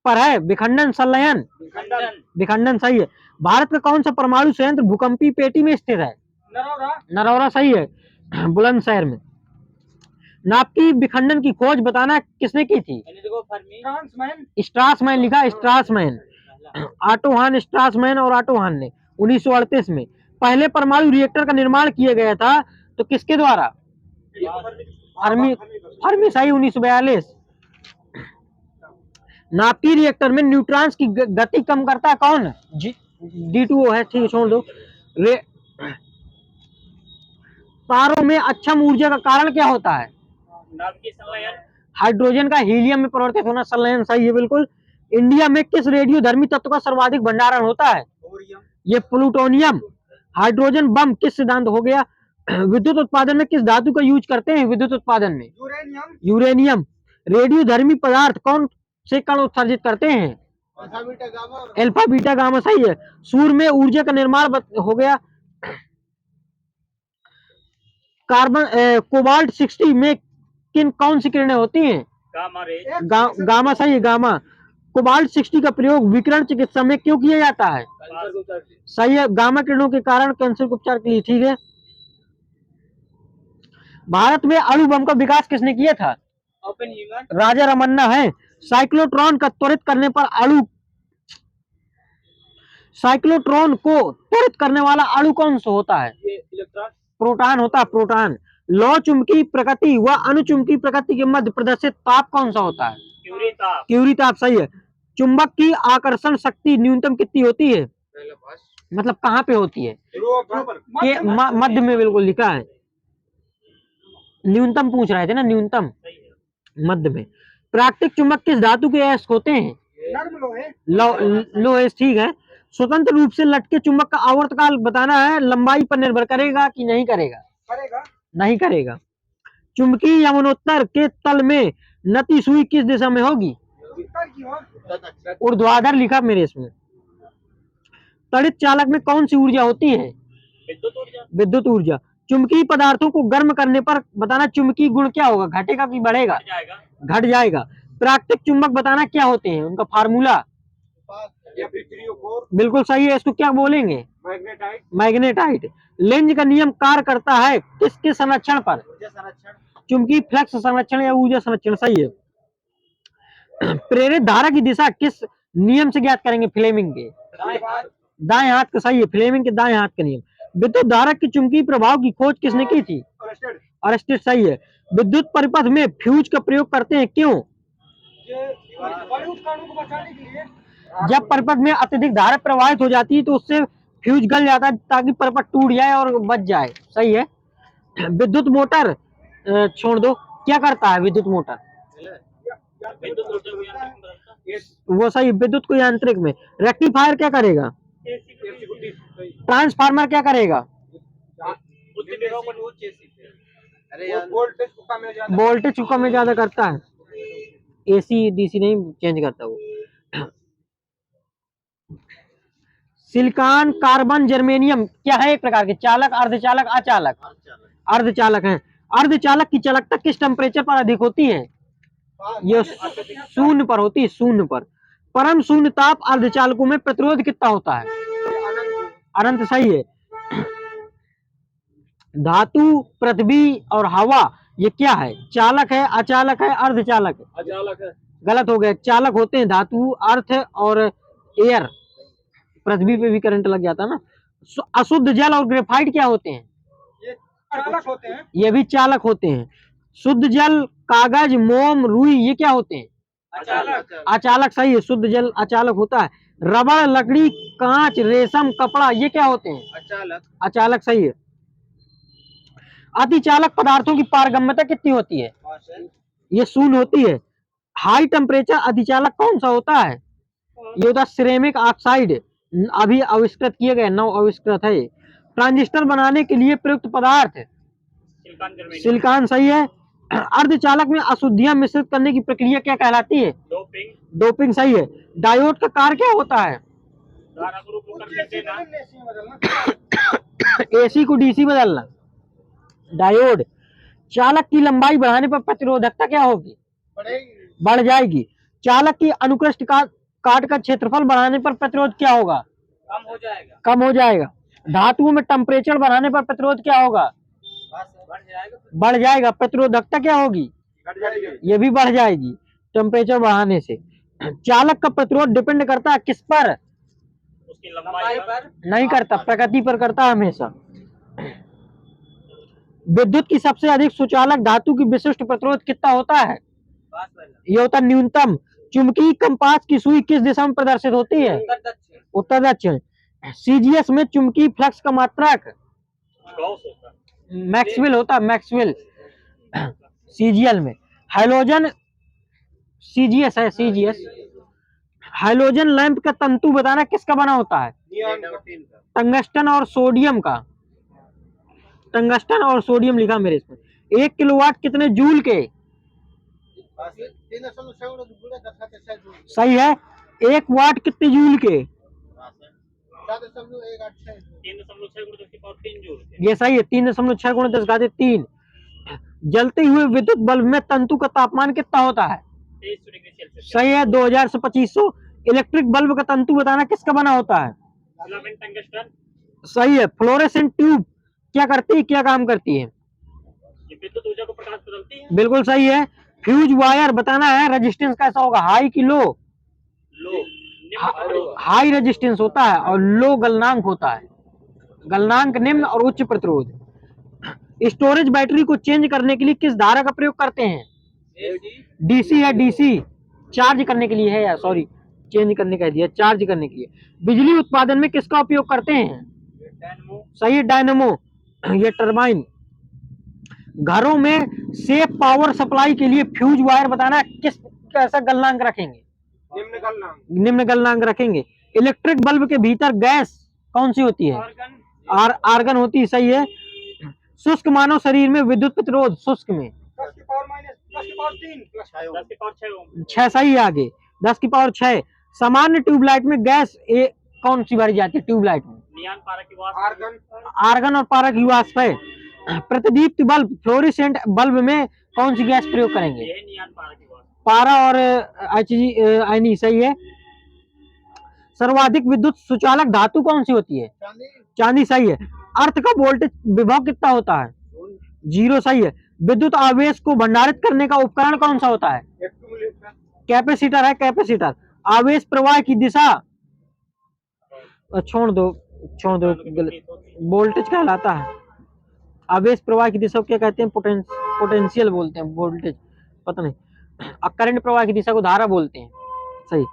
पर है? विखंडन संलयन, विखंडन सही है। भारत का कौन सा परमाणु संयंत्र भूकंपी पेटी में स्थित है? नरौरा सही है, बुलंदशहर में। नाभिकीय विखंडन की खोज बताना किसने की थी? स्ट्रासमैन लिखा, स्ट्रासमैन, ऑटो हान स्ट्रासमैन और ऑटो हान ने 1938 में। पहले परमाणु रिएक्टर का निर्माण किया गया था तो किसके द्वारा? फर्मी सही, 1942। नाभिकीय रिएक्टर में न्यूट्रॉन्स की गति कम करता है कौन? D2O है, ठीक है, छोड़ दो। तारों में अक्षम ऊर्जा का कारण क्या होता है? हाइड्रोजन का हीलियम में परिवर्तित होना, संलयन सही है बिल्कुल। इंडिया में किस रेडियो धर्मी तत्व का सर्वाधिक भंडारण होता है? ये प्लूटोनियम। हाइड्रोजन बम किस सिद्धांत हो गया? विद्युत उत्पादन में किस धातु का यूज करते हैं विद्युत उत्पादन में? यूरेनियम। रेडियो धर्मी पदार्थ कौन से कण उत्सर्जित करते हैं? अल्फा बीटा गामा सही है। सूर्य में ऊर्जा का निर्माण हो गया। कार्बन कोबाल्ट 60 में कौन सी किरणें होती हैं? गामा सही है, गामा। कोबाल्ट 60 का प्रयोग विकिरण चिकित्सा में क्यों किया जाता है? सही है, गामा किरणों के कारण कैंसर के उपचार के लिए, ठीक है। भारत में अणु बम का विकास किसने किया था? राजा रमन्ना है। साइक्लोट्रॉन का त्वरित करने पर साइक्लोट्रॉन को त्वरित करने वाला अणु कौन सा होता है? प्रोटॉन होता है, प्रोटॉन। लौ चुंबकीय प्रकृति व अनुचुंबकीय प्रकृति के मध्य प्रदर्शित ताप कौन सा होता है? क्यूरी ताप सही है। चुंबक की आकर्षण शक्ति न्यूनतम कितनी होती है? मतलब कहाँ पे होती है? के मध्य में, बिल्कुल लिखा है। न्यूनतम पूछ रहे थे ना, न्यूनतम मध्य में। प्राकृतिक चुंबक किस धातु के अयस्क होते हैं? लोहे, ठीक है। स्वतंत्र रूप से लटके चुंबक का आवर्तकाल बताना है, लंबाई पर निर्भर करेगा कि नहीं करेगा? नहीं करेगा। चुंबकीय यमुनोत्तर के तल में नती सुई किस दिशा में होगी? ऊर्ध्वाधर लिखा मेरे इसमें। तड़ित चालक में कौन सी ऊर्जा होती है? विद्युत ऊर्जा। चुंबकीय पदार्थों को गर्म करने पर बताना चुंबकीय गुण क्या होगा, घटेगा कि बढ़ेगा? घट जाएगा। प्राकृतिक चुंबक बताना क्या होते हैं, उनका फार्मूला? बिल्कुल सही है, इसको क्या बोलेंगे? Magnetite magnetite. लेंज का नियम कार्य करता है किसके संरक्षण पर? ऊर्जा संरक्षण। चुंबकीय फ्लक्स संरक्षण या ऊर्जा संरक्षण, सही है। प्रेरित धारा की दिशा किस नियम से ज्ञात करेंगे? फ्लेमिंग के दाएं हाथ का, सही है, फ्लेमिंग के दाएं हाथ का नियम। विद्युत धारा के चुंबकीय प्रभाव की खोज किसने की थी? अरस्टेड, सही है। विद्युत परिपथ में फ्यूज का प्रयोग करते हैं, क्यों? बॉलीवुड कानून को बचाने के लिए। जब परिपथ में अत्यधिक धारा प्रवाहित हो जाती है तो उससे फ्यूज गल जाता है ताकि परिपथ टूट जाए और बच जाए, सही है। विद्युत मोटर छोड़ दो, क्या करता है विद्युत मोटर? विद्युत ऊर्जा को यांत्रिक में बदलता है। वो सही, विद्युत को यांत्रिक में। रेक्टिफायर क्या करेगा? ट्रांसफार्मर क्या करेगा? उच्च विभव को उच्च अरे यार वोल्टेज को कम या ज्यादा वोल्टेज को कम में ज्यादा करता है, एसी डीसी नहीं चेंज करता वो। सिलिकॉन, कार्बन, जर्मेनियम क्या है? एक प्रकार के चालक, अर्धचालक, अचालक? अर्धचालक हैं। अर्धचालक की चालकता किस टेम्परेचर पर अधिक होती है? ये शून्य पर होती है, शून्य पर। परम शून्य ताप अर्धचालकों में प्रतिरोध कितना होता है? अनंत, सही है। धातु, पृथ्वी और हवा ये क्या है? चालक है, अचालक है, अर्धचालक है? अचालक है। गलत हो गया। चालक होते हैं धातु, अर्थ और एयर। पृथ्वी पे भी करंट लग जाता है ना। अशुद्ध जल और ग्रेफाइट क्या होते हैं? ये चालक होते हैं। ये भी चालक होते हैं। शुद्ध जल, कागज, मोम, रुई ये क्या होते हैं? अचालक। अचालक, सही है। शुद्ध जल अचालक होता है। रबड़, लकड़ी, कांच, रेशम, कपड़ा ये क्या होते हैं? अचालक। अचालक, सही है। अतिचालक पदार्थों की पारगम्यता कितनी होती है? ये शून्य होती है। हाई टेम्परेचर अतिचालक कौन सा होता है? ये होता है सिरेमिक ऑक्साइड, अभी आविष्कृत किए गए, नव आविष्कृत है। ट्रांजिस्टर बनाने के लिए प्रयुक्त पदार्थ? सिलिकॉन, सही है। अर्धचालक में अशुद्धियां मिश्रित करने की प्रक्रिया क्या कहलाती है? डोपिंग। डोपिंग, सही है। डायोड का कार्य क्या होता है? धारा को रूप कर देना। एसी को डीसी बदलना। डायोड। चालक की लंबाई बढ़ाने पर प्रतिरोधकता क्या होगी? बढ़ जाएगी। चालक की अनुकृष्ट काट का क्षेत्रफल बढ़ाने पर प्रतिरोध क्या होगा? कम हो जाएगा। कम हो जाएगा। धातुओं में टेम्परेचर बढ़ाने पर प्रतिरोध क्या होगा? बढ़ जाएगा। बढ़ जाएगा। प्रतिरोधकता क्या होगी? घट जाएगी। ये भी बढ़ जाएगी टेम्परेचर बढ़ाने से। चालक का प्रतिरोध डिपेंड करता है किस पर? उसकी लंबाई पर नहीं करता, प्रकृति पर करता है हमेशा। विद्युत की सबसे अधिक सुचालक धातु की विशिष्ट प्रतिरोध कितना होता है? ये होता है न्यूनतम। चुंबकीय कंपास की सुई किस दिशा में प्रदर्शित होती है? उत्तर दक्षिण। सीजीएस में चुंबकीय फ्लक्स का मात्रक? गॉस होता है। मैक्सवेल होता है, मैक्सवेल। सीजीएल में। हाइलोजन, सीजीएस है, सीजीएस। हाइलोजन लैंप का तंतु बताना किसका बना होता है? टंगस्टन और सोडियम का। टंगस्टन और सोडियम लिखा मेरे इसमें। 1 किलोवाट कितने जूल के? सही है। 1 वाट कितने जूल के? 3.6 जूल। ये सही है। 3.6 गुणा 10⁻³ जलते हुए विद्युत बल्ब में तंतु का तापमान कितना होता है? 2300 डिग्री सेल्सियस। सही है। 2000 से 2500। इलेक्ट्रिक बल्ब का तंतु बताना किसका बना होता है? Filament tungsten. सही है। फ्लोरेसेंट ट्यूब क्या करती है, क्या काम करती है? ये विद्युत ऊर्जा को प्रकाश बदलती है। बिल्कुल सही है। फ्यूज वायर बताना है रेजिस्टेंस कैसा होगा, हाई की लो? लो। हाई रेजिस्टेंस होता है और लो गलनांक होता है। गलनांक निम्न और उच्च प्रतिरोध। स्टोरेज बैटरी को चेंज करने के लिए किस धारा का प्रयोग करते हैं? डीसी है, डीसी। चार्ज करने के लिए है यार, सॉरी, चेंज करने का दिया, चार्ज करने के लिए। बिजली उत्पादन में किसका उपयोग करते हैं? डायनमो। सही है, डायनमो। ये टरबाइन। घरों में सेफ पावर सप्लाई के लिए फ्यूज वायर बताना किस कैसा गलनांक रखेंगे? निम्न गलनांक। निम्न गलनांक रखेंगे। इलेक्ट्रिक बल्ब के भीतर गैस कौन सी होती है? आर्गन होती है, सही है। शुष्क मानव शरीर में विद्युत प्रतिरोध शुष्क में 10 की पावर -10 की पावर 3 प्लस 10 की पावर 6 ओम। 6, सही है। आगे 10 की पावर 6। सामान्य ट्यूबलाइट में गैस कौन सी भरी जाती है? ट्यूबलाइट में नियान पारक वाष्प। आर्गन। आर्गन और पारक वाष्प है। प्रतिदीप्त बल्ब फ्लोरिसेंट बल्ब में कौन सी गैस प्रयोग करेंगे? ये नियान पारक वाष्प। पारा और आयनी, सही है। सर्वाधिक विद्युत सुचालक धातु कौन सी होती है? चांदी। चांदी सही है। अर्थ का वोल्टेज विभव कितना होता है? 0 सही है। विद्युत आवेश को भंडारित करने का उपकरण कौन सा होता है? कैपेसिटर है, कैपेसिटर। आवेश प्रवाह की दिशा छोड़ दो वोल्टेज कहलाता है। आवेश प्रवाह की दिशा को क्या कहते हैं? पोटेंशियल बोलते हैं, वोल्टेज पता नहीं। करंट प्रवाह की दिशा को धारा बोलते हैं। सही।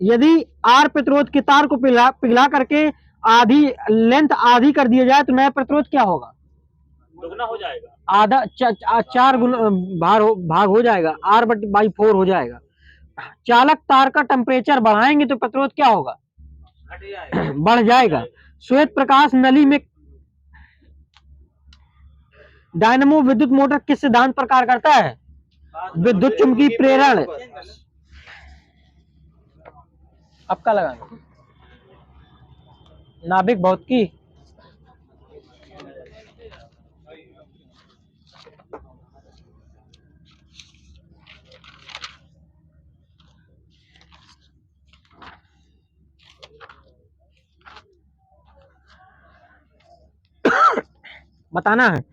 यदि आर प्रतिरोध के तार को पिघला करके आधी लेंथ आधी कर दिया जाए तो नया प्रतिरोध क्या होगा? दुगना हो जाएगा, आधा 4 गुना भाग हो जाएगा, R बाई 4 हो जाएगा। चालक तार का टेम्परेचर बढ़ाएंगे तो प्रतिरोध क्या होगा? बढ़ जाएगा। श्वेत प्रकाश नली में डायनेमो विद्युत मोटर किस सिद्धांत पर कार्य करता है? विद्युत चुंबकीय प्रेरण। अब का लगाना नाभिक भौतिकी। बताना है।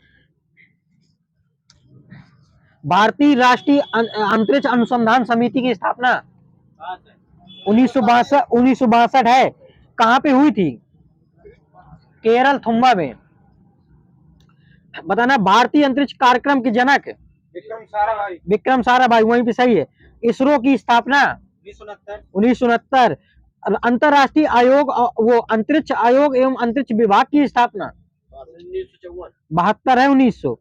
भारतीय राष्ट्रीय अंतरिक्ष अनुसंधान समिति की स्थापना 1962 है। कहां पे हुई थी? केरल थुम्बा में। बताना भारतीय अंतरिक्ष कार्यक्रम के जनक? विक्रम साराभाई, वहीं पे सही है। इसरो की स्थापना 1969। अंतरराष्ट्रीय आयोग वो अंतरिक्ष आयोग एवं अंतरिक्ष विभाग की स्थापना 72 है 1900।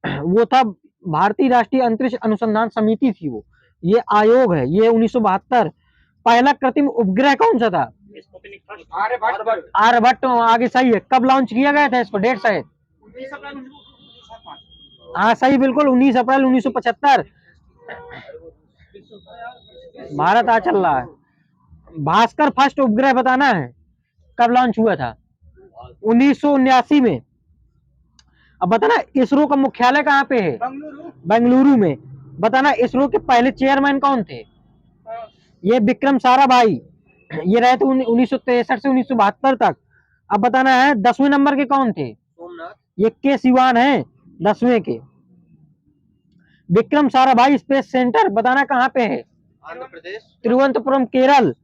वो था भारतीय राष्ट्रीय अंतरिक्ष अनुसंधान समिति थी वो, ये आयोग है, ये 1972। पहला कृत्रिम उपग्रह कौन सा था? आर्यभट्ट। आगे सही है। कब लॉन्च किया गया था इसको? डेट शायद। हाँ सही, बिल्कुल 19 अप्रैल 1975। भारत आ चल रहा है। भास्कर फर्स्ट उपग्रह बताना है, कब लॉन्च हुआ था? 1979 में। अब बताना इसरो का मुख्यालय कहाँ पे है? बेंगलुरु में। बताना इसरो के पहले चेयरमैन कौन थे? ये विक्रम साराभाई, ये रहे थे 1963 से 1972 तक। अब बताना है 10वें नंबर के कौन थे? ये के सिवान है 10वें के। विक्रम साराभाई स्पेस सेंटर बताना कहाँ पे है? आंध्र प्रदेश, तिरुवनंतपुरम केरल।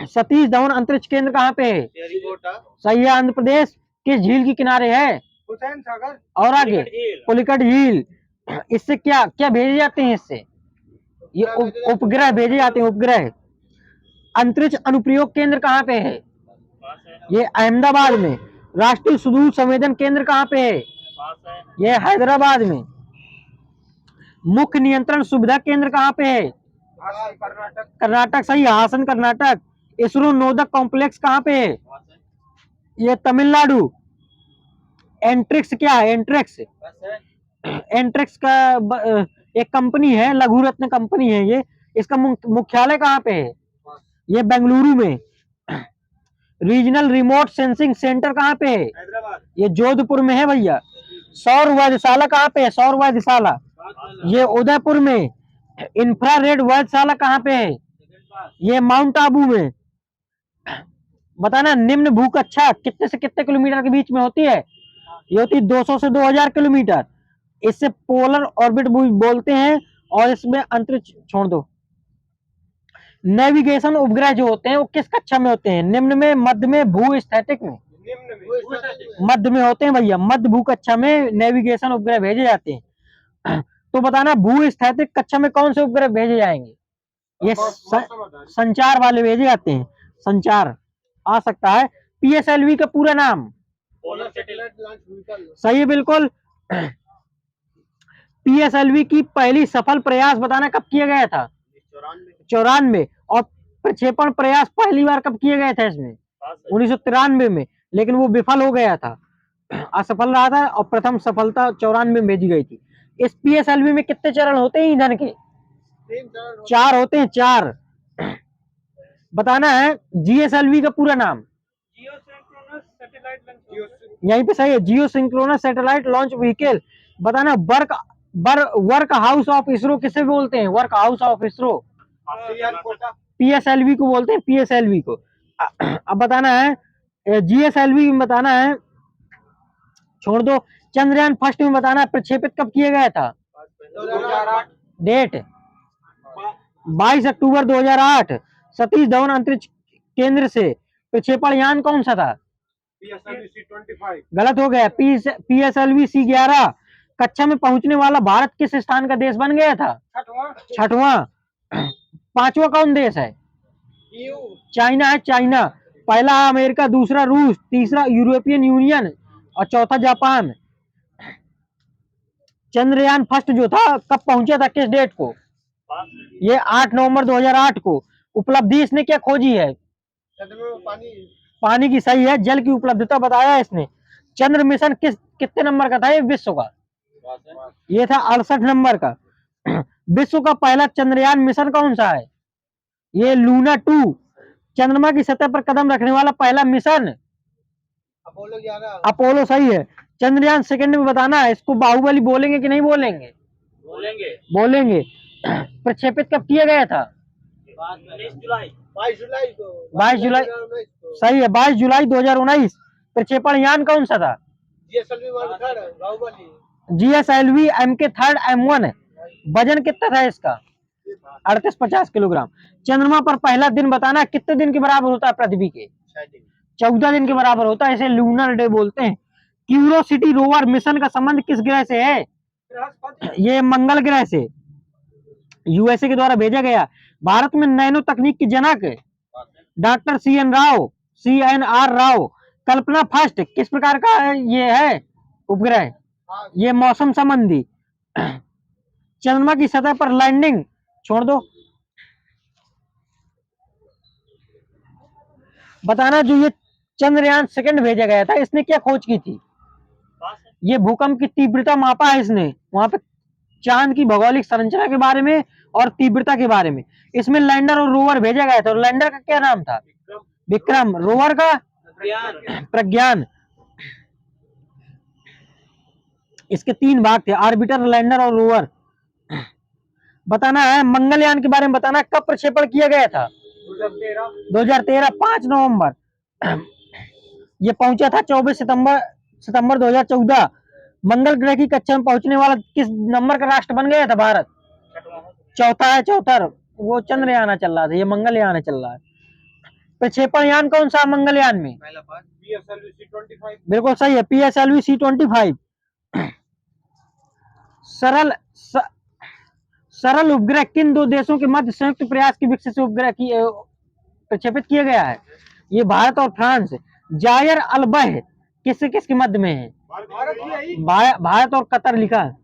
सतीश धवन अंतरिक्ष केंद्र कहाँ पे है? श्रीहरिकोटा, सही है, आंध्र प्रदेश। किस झील के किनारे है? हुसैन सागर और आगे पुलिकट झील। इससे क्या क्या भेजे जाते हैं? इससे ये उपग्रह भेजे जाते हैं, उपग्रह। अंतरिक्ष अनुप्रयोग केंद्र कहाँ पे है? ये अहमदाबाद में। राष्ट्रीय सुदूर संवेदन केंद्र कहाँ पे है? ये हैदराबाद में। मुख्य नियंत्रण सुविधा केंद्र कहाँ पे है? कर्नाटक सही, हासन कर्नाटक। इसरो नोदक कॉम्प्लेक्स कहाँ पे है? ये तमिलनाडु। एंट्रिक्स क्या है? एंट्रिक्स का एक कंपनी है, लघु रत्न कंपनी है ये। इसका मुख्यालय कहाँ पे है? ये बेंगलुरु में। रीजनल रिमोट सेंसिंग सेंटर कहाँ पे है? ये जोधपुर में है भैया। सौर वेधशाला कहाँ पे है? सौर वेधशाला ये उदयपुर में। इंफ्रारेड वेधशाला कहाँ पे है? ये माउंट आबू में। बताना निम्न भूकक्षा कितने से कितने किलोमीटर के बीच में होती है? ये होती है 200 से 2000 किलोमीटर। इससे पोलर ऑर्बिट बोलते हैं। और इसमें अंतरिक्ष छोड़ दो। नेविगेशन उपग्रह जो होते हैं वो किस कक्षा में होते हैं? निम्न में, मध्य में, भू स्थैतिक में? मध्य में होते हैं भैया। मध्य भू कक्षा में नेविगेशन उपग्रह भेजे जाते हैं। तो बताना भू स्थैतिक कक्षा में कौन से उपग्रह भेजे जाएंगे? ये संचार वाले भेजे जाते हैं। संचार आ सकता है। PSLV का पूरा नाम? सही है, बिल्कुल। PSLV की पहली सफल प्रयास बताना कब किया गया था? 94। और प्रक्षेपण प्रयास पहली बार कब किया गया था इसमें? 1993 में। लेकिन वो विफल हो गया था, असफल रहा था। और प्रथम सफलता 94 में भेजी गई थी। इस PSLV में कितने चरण होते हैं ईंधन के? 4 होते हैं, 4। बताना है GSLV का पूरा नाम? यहीं पे सही है, जियो सिंक्रोनस सैटेलाइट लॉन्च व्हीकल। बताना वर्क हाउस ऑफ इसरो किसे बोलते हैं? Work house of ISRO PSLV को बोलते हैं, PSLV को। अब बताना है जीएसएलवी में बताना है, छोड़ दो। चंद्रयान फर्स्ट में बताना है प्रक्षेपित कब किया गया था, 2008 डेट 22 अक्टूबर 2008। सतीश धवन अंतरिक्ष केंद्र से प्रक्षेपण यान कौन सा था, PSLV-C25 गलत हो गया, पीएसएलवी C11। कक्षा में पहुंचने वाला भारत किस स्थान का देश बन गया था, छठवां छठवां। पांचवा कौन देश है, EU चाइना है, चाइना। पहला अमेरिका, दूसरा रूस, तीसरा यूरोपियन यूनियन और चौथा जापान। चंद्रयान फर्स्ट जो था कब पहुंचा था, किस डेट को, ये 8 नवंबर 2008 को। उपलब्धि इसने क्या खोजी है, चंद्रमा में पानी पानी की, सही है। जल की उपलब्धता बताया इसने। चंद्र मिशन कितने नंबर का था ये विश्व का, ये था 68 नंबर का। विश्व का पहला चंद्रयान मिशन कौन सा है, ये लूना 2। चंद्रमा की सतह पर कदम रखने वाला पहला मिशन अपोलो 11 अपोलो, सही है। चंद्रयान सेकंड में बताना है, इसको बाहुबली बोलेंगे कि नहीं बोलेंगे, बोलेंगे बोलेंगे। प्रक्षेपित कब किया गया था, 19 जुलाई 22 जुलाई को 22 जुलाई, 2019 को सही है, 22 जुलाई 2019। प्रक्षेपण यान कौन सा था, GSLV 1 Baahubali GSLV MK3 M1। वजन कितना था इसका, 3850 किलोग्राम। चंद्रमा पर पहला दिन बताना कितने दिन के बराबर होता है पृथ्वी के, 14 दिन के बराबर होता है, इसे लूनर डे बोलते हैं। क्यूरोसिटी रोवर मिशन का संबंध किस ग्रह से है, बृहस्पति ये मंगल ग्रह से, यूएसए के द्वारा भेजा गया। भारत में नैनो तकनीक के जनक डॉक्टर CNR राव। कल्पना फर्स्ट किस प्रकार का ये है उपग्रह, ये मौसम संबंधी। चंद्रमा की सतह पर लैंडिंग, छोड़ दो। बताना जो ये चंद्रयान सेकंड भेजा गया था इसने क्या खोज की थी, ये भूकंप की तीव्रता मापा है इसने, वहां पे चांद की भौगोलिक संरचना के बारे में और तीव्रता के बारे में। इसमें लैंडर और रोवर भेजा गया था, लैंडर का क्या नाम था, विक्रम, रोवर का प्रज्ञान। इसके 3 भाग थे, ऑर्बिटर, लैंडर और रोवर। बताना है मंगलयान के बारे में, बताना कब प्रक्षेपण किया गया था, 2013 5 नवंबर। ये पहुंचा था 24 सितंबर 2014। मंगल ग्रह की कक्षा में पहुंचने वाला किस नंबर का राष्ट्र बन गया था भारत, चौथा है, चौथा। वो चंद्रयान चल रहा था, ये मंगलयान चल रहा है। प्रक्षेपण यान कौन सा मंगलयान में, पहला पार्ट PSLV-C25 बिल्कुल सही है, PSLV C25। सरल उपग्रह किन 2 देशों के मध्य संयुक्त प्रयास की विकसित उपग्रह की प्रक्षेपित किया गया है, ये भारत और फ्रांस। जायर अलबह किससे किसके मध्य में है, भारत भी यही भारत और कतर लिखा है।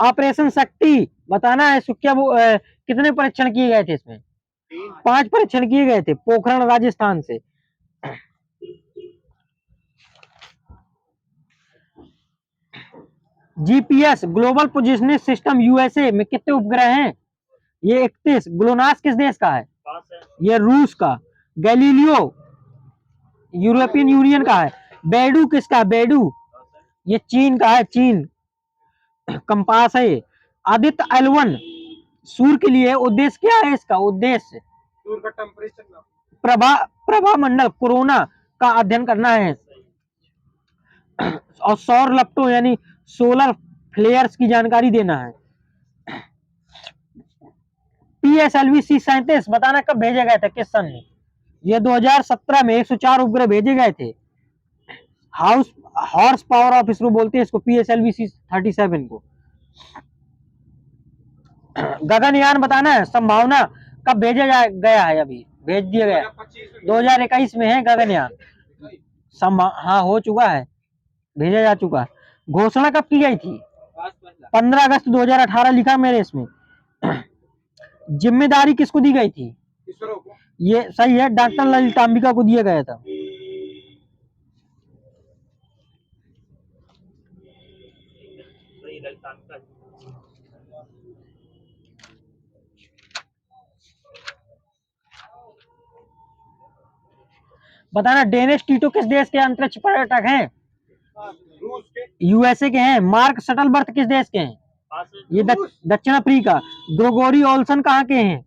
ऑपरेशन शक्ति बताना है, इसको क्या कितने परीक्षण किए गए थे इसमें, 5 परीक्षण किए गए थे पोखरण राजस्थान से। GPS global positioning system USA में कितने उपग्रह हैं, ये 31। ग्लोनास किस देश का है, ये रूस का। गैलीलियो यूरोपियन यूनियन का है। बेडू किसका है, बेडू ये चीन का है, चीन। कंपास है ये। आदित्य L1 सूर्य के लिए उद्देश्य क्या है, इसका उद्देश्य सूर्य का टेम्परेचर प्रभा मंडल कोरोना का अध्ययन करना है और सौर लपटों यानी सोलर फ्लेयर्स की जानकारी देना है। PSLV C37 बताना कब भेजा गया था, किस सन में, ये 2017 में 104 उपग्रह भेजे गए थे। हॉर्स पावर ऑफ इसरो बोलते हैं इसको, PSLV C37 को। गगनयान बताना है, संभावना कब भेजा गया है, अभी भेज दिया गया 2021 में है गगनयान। हाँ हो चुका है, भेजा जा चुका है। घोषणा कब की गई थी, 15 अगस्त 2018 लिखा मेरे इसमें। जिम्मेदारी किसको दी गई थी, इसरो को ये सही है, डॉक्टर ललितांबिका को दिया गया था। बताना डेनिस टीटो किस देश के अंतरिक्ष पर्यटक हैं, रूस के यूएसए के हैं। मार्क शटलबर्थ किस देश के हैं, ये दक्षिण अफ्रीका। ग्रेगोरी ओल्सन कहाँ के हैं,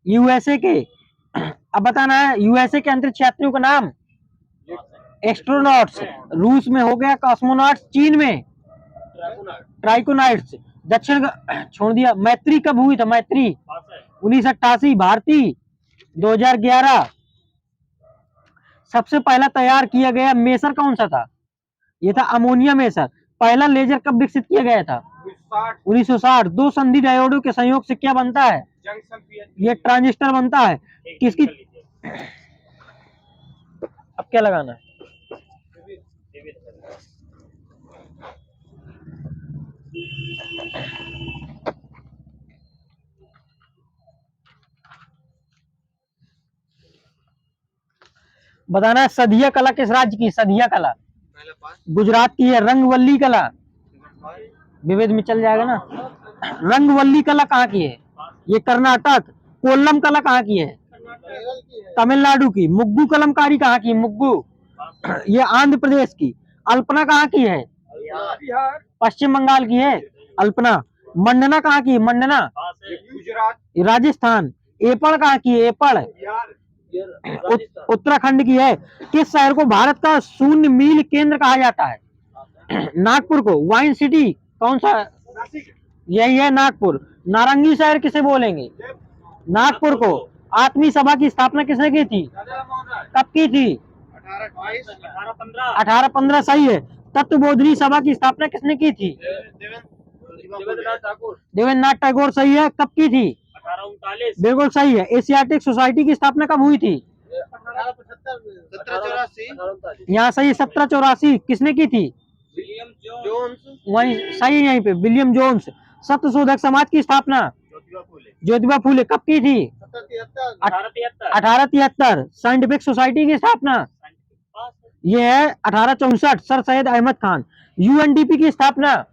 यूएसए के। अब बताना है यूएसए के अंतरिक्ष यात्रियों का नाम, एस्ट्रोनॉट्स। रूस में हो गया कॉस्मोनॉट्स, चीन में ट्राइकोनाइट्स। दक्षिण छोड़ दिया। मैत्री कब हुई था? मैत्री 1988। भारती 2011। सबसे पहला तैयार किया गया मेसर कौन सा था? ये था अमोनिया मेसर। पहला लेजर कब विकसित किया गया था? 1960। दो संधि डायोडों के संयोग से क्या बनता है? ये ट्रांजिस्टर बनता है। किसकी? अब क्या लगाना है? बताना है सधिया कला किस राज्य की? सधिया कला पहला पास गुजरात की है। रंगवल्ली कला विविध में चल जाएगा ना। रंगवल्ली कला कहाँ की है? ये कर्नाटक। कोल्लम कला कहाँ की है? केरल की है। तमिलनाडु की। मुग्गू कलमकारी कहाँ की? मुग्गू ये आंध्र प्रदेश की। अल्पना कहाँ की है? बिहार। पश्चिम बंगाल की है अल्पना। मंडना कहाँ की है? मंडना गुजरात। राजस्थान। एपड़ कहाँ की है? एपड़ बिहार। उत्तराखंड की है। किस शहर को भारत का शून्य मील केंद्र कहा जाता है? नागपुर को। वाइन सिटी कौन सा? नासिक। यही है नागपुर। नारंगी शहर किसे बोलेंगे? नागपुर को। आत्मी सभा की स्थापना किसने की थी? कब की थी? 1822 1815 सही है। तत्वबोधिनी सभा की स्थापना किसने की थी? देवेंद्रनाथ ठाकुर। देवेंद्रनाथ टैगोर सही है। कब की थी? 1839। बिल्कुल सही है। एशियाटिक सोसाइटी की स्थापना कब हुई थी? 1784 यहाँ सही 1784 किसने की थी? विलियम जोन्स वही सही है यहीं पे विलियम जोन्स। सत्य शोधक समाज की स्थापना ज्योतिबा फूले ज्योतिबा फूले कब की थी? 1873। 1873। साइंटिफिक सोसाइटी की स्थापना ये है 1864 सर सैयद अहमद खान। यूएनडीपी की स्थापना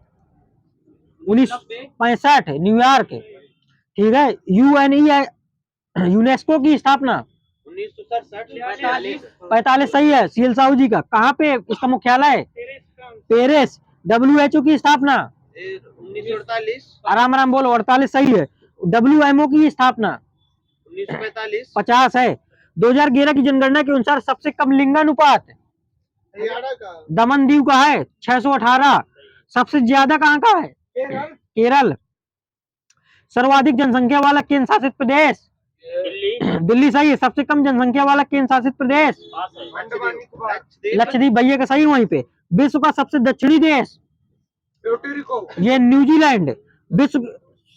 1965 न्यूयॉर्क। ठीक है। यूएनई यूनेस्को की स्थापना 1967 45 सही है। सीएल साहू जी का। कहाँ पे इसका मुख्यालय? पेरिस। डब्ल्यूएचओ की स्थापना 1948 आराम आराम बोलो। 48 सही है। डब्ल्यूएमओ की स्थापना 1945 50 है। 2011 की जनगणना के अनुसार सबसे कम लिंगानुपात हरियाणा का दमन दीव का है 618। सबसे ज्यादा कहाँ का है? केरल। सर्वाधिक जनसंख्या वाला केंद्र शासित प्रदेश दिल्ली। दिल्ली सही है। सबसे कम जनसंख्या वाला केंद्र शासित प्रदेश अंडमान निकोबार। लक्षद्वीप भैया का सही वहीं पे। विश्व का सबसे दक्षिणी देश प्यूर्टो रिको। ये न्यूजीलैंड। विश्व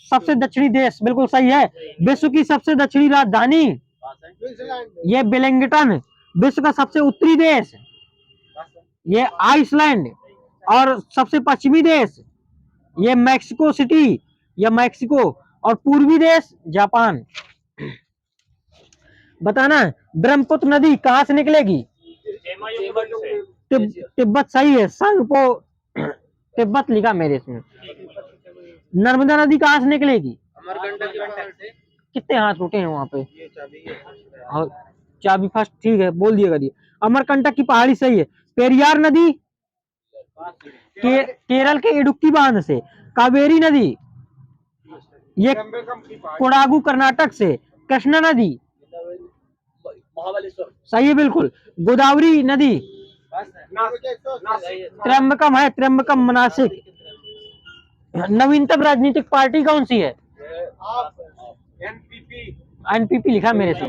सबसे दक्षिणी देश बिल्कुल सही है। विश्व की सबसे दक्षिणी राजधानी ये वेलिंगटन। विश्व का सबसे उत्तरी देश ये आइसलैंड। और सबसे पश्चिमी देश ये मैक्सिको सिटी या मैक्सिको। और पूर्वी देश जापान। बताना है ब्रह्मपुत्र नदी कहाँ से निकलेगी? तिब्बत सही है। संगपो तिब्बत लिखा मेरे इसमें। नर्मदा नदी कहाँ से निकलेगी? अमरकंटक के पहाड़ से कितने हाथ टूटे हैं वहां पे? ये चाबी है और चाबी फर्स्ट ठीक है बोल दिया करिए। अमरकंटक की पहाड़ी सही है। पेरियार नदी केरल के इडुक्की बांध से। कावेरी नदी ये कोडागु कर्नाटक से। कृष्णा नदी महाबलेश्वर। सही है बिल्कुल। गोदावरी नदी नासिक। त्र्यंबकम है। त्र्यंबकम मनासिक। नवीनतम राजनीतिक पार्टी कौन सी है? एनपीपी। एनपीपी लिखा मेरे से।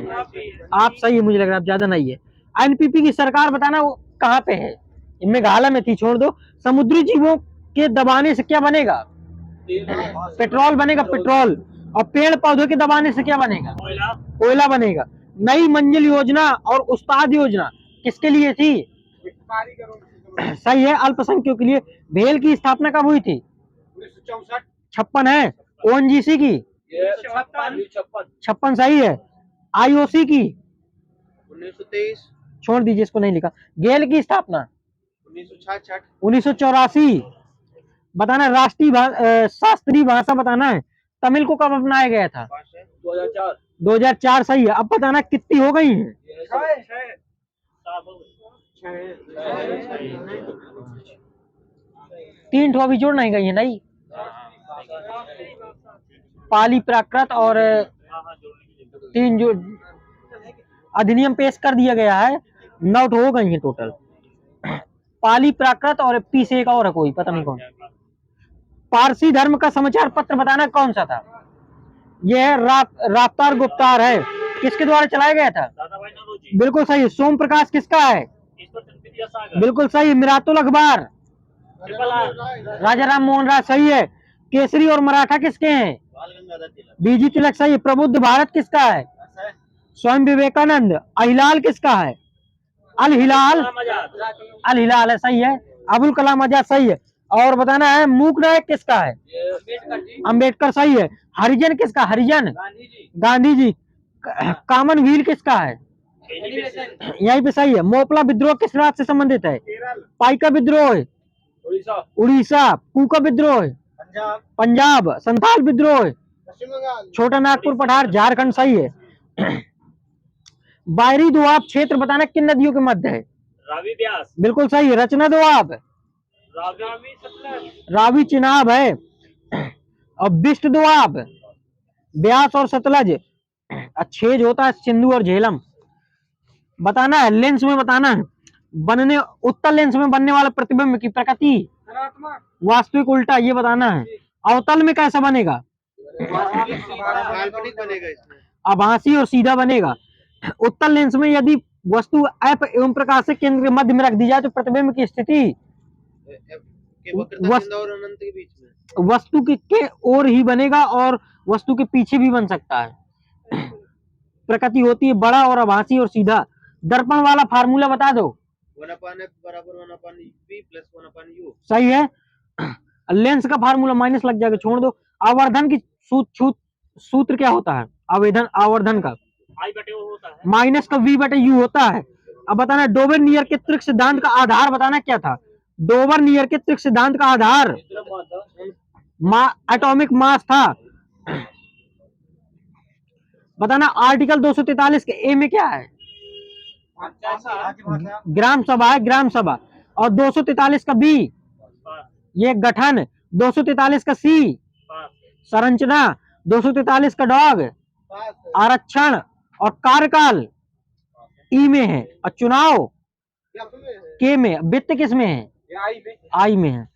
आप सही है मुझे लग रहा है। आप ज्यादा नहीं है। एनपीपी की सरकार बताना वो कहाँ पे है? इनमें घाला में थी छोड़ दो। समुद्री जीवों के दबाने से क्या बनेगा? पेट्रोल बनेगा पेट्रोल। और पेड़ पौधों के दबाने से क्या बनेगा? कोयला बनेगा। नई मंजिल योजना और उस्ताद योजना किसके लिए थी? सही है अल्पसंख्यकों के लिए। भेल की स्थापना कब हुई थी? 1964। 56 है। ओएनजीसी की 56 सही है। आईओसी की 1923 छोड़ दीजिए इसको नहीं लिखा। गेल की स्थापना 1966 1984। बताना राष्ट्रीय शास्त्रीय भाषा बताना है तमिल को कब अपनाया गया था? 2004। 2004 सही है। अब बताना कितनी हो गई है? 3 ठो अभी जोड़ना ही गई है नहीं। पाली प्राकृत और 3 जो अधिनियम पेश कर दिया गया है, 9 हो गई हैं टोटल। पाली, प्राकृत और पीस एक और है कोई, पता नहीं कौन। पारसी धर्म का समाचार पत्र बताना कौन सा था? यह है राफ्तार गुप्तार है। किसके द्वारा चलाया गया था? दादाभाई नौरोजी। बिल्कुल सही। सोम प्रकाश किसका है? ईश्वरचंद्र विद्यासागर। बिल्कुल सही। मिरातुल अखबार ट्रिपल आर। राजा राम मोहन राय सही है। केसरी और मराठा किसके हैं? बाल गंगाधर तिलक। बीजी तिलक सही है। प्रबुद्ध भारत किसका है? स्वामी विवेकानंद। अहिलाल किसका है? अल हिलाल। कलाम आजाद। अल हिलाल है, सही है। अबुल कलाम आजाद सही है। और बताना है मूक नायक किसका है? अंबेडकर सही है। हरिजन किसका? हरिजन गांधी जी। कॉमनवेल्थ किसका है? यहीं पे सही है। मोपला विद्रोह किस राज्य से संबंधित है? पाइका विद्रोह उड़ीसा। पूका विद्रोह पंजाब। पंजाब। संथाल विद्रोह पश्चिम बंगाल। छोटा नागपुर पठार झारखंड सही है। बायरी दोआब क्षेत्र बताना किन नदियों के मध्य है? रावी व्यास। बिल्कुल सही है। रचना दोआब रावी सतलज। रावी चिनाब है। और बिष्ट दोआब ब्यास और सतलज। छेज होता है सिंधु और झेलम। बताना है लेंस में, बताना है बनने उत्तल लेंस में बनने वाले प्रतिबिंब की प्रकृति वास्तविक उल्टा, ये बताना है। अवतल में कैसा बनेगा? काल्पनिक बनेगा इसमें। आभासी और सीधा बनेगा। उत्तल लेंस में यदि वस्तु अप एवं प्रकाश के केंद्र के मध्य में रख दी जाए तो प्रतिबिंब की स्थिति वक्रता बिंदु और अनंत के बीच में। वस्तु के ओर ही बनेगा और वस्तु के पीछे भी बन सकता है। प्रकृति होती है बड़ा और आभासी और सीधा। दर्पण वाला फार्मूला बता दो। 1/f बराबर 1/v प्लस 1/u। सही है। लेंस का फार्मूला माइनस लग जाएगा, छोड़ दो। आवर्धन की सूत्र क्या होता है? आवर्धन का I/O होता है। माइनस का v/u होता है। अब बताना डोबेनियर के त्रिक सिद्धांत का आधार बताना क्या था? डोबेनियर के त्रिक सिद्धांत का आधार एटॉमिक मास था। बताना आर्टिकल 243 के ए में क्या है? ग्राम सभा है, ग्राम सभा। और 243 का बी ये गठन। 243 का सी संरचना। 243 का डॉग आरक्षण। और कार्यकाल ई में है। और चुनाव के में। वित्त किस में है? आई में है।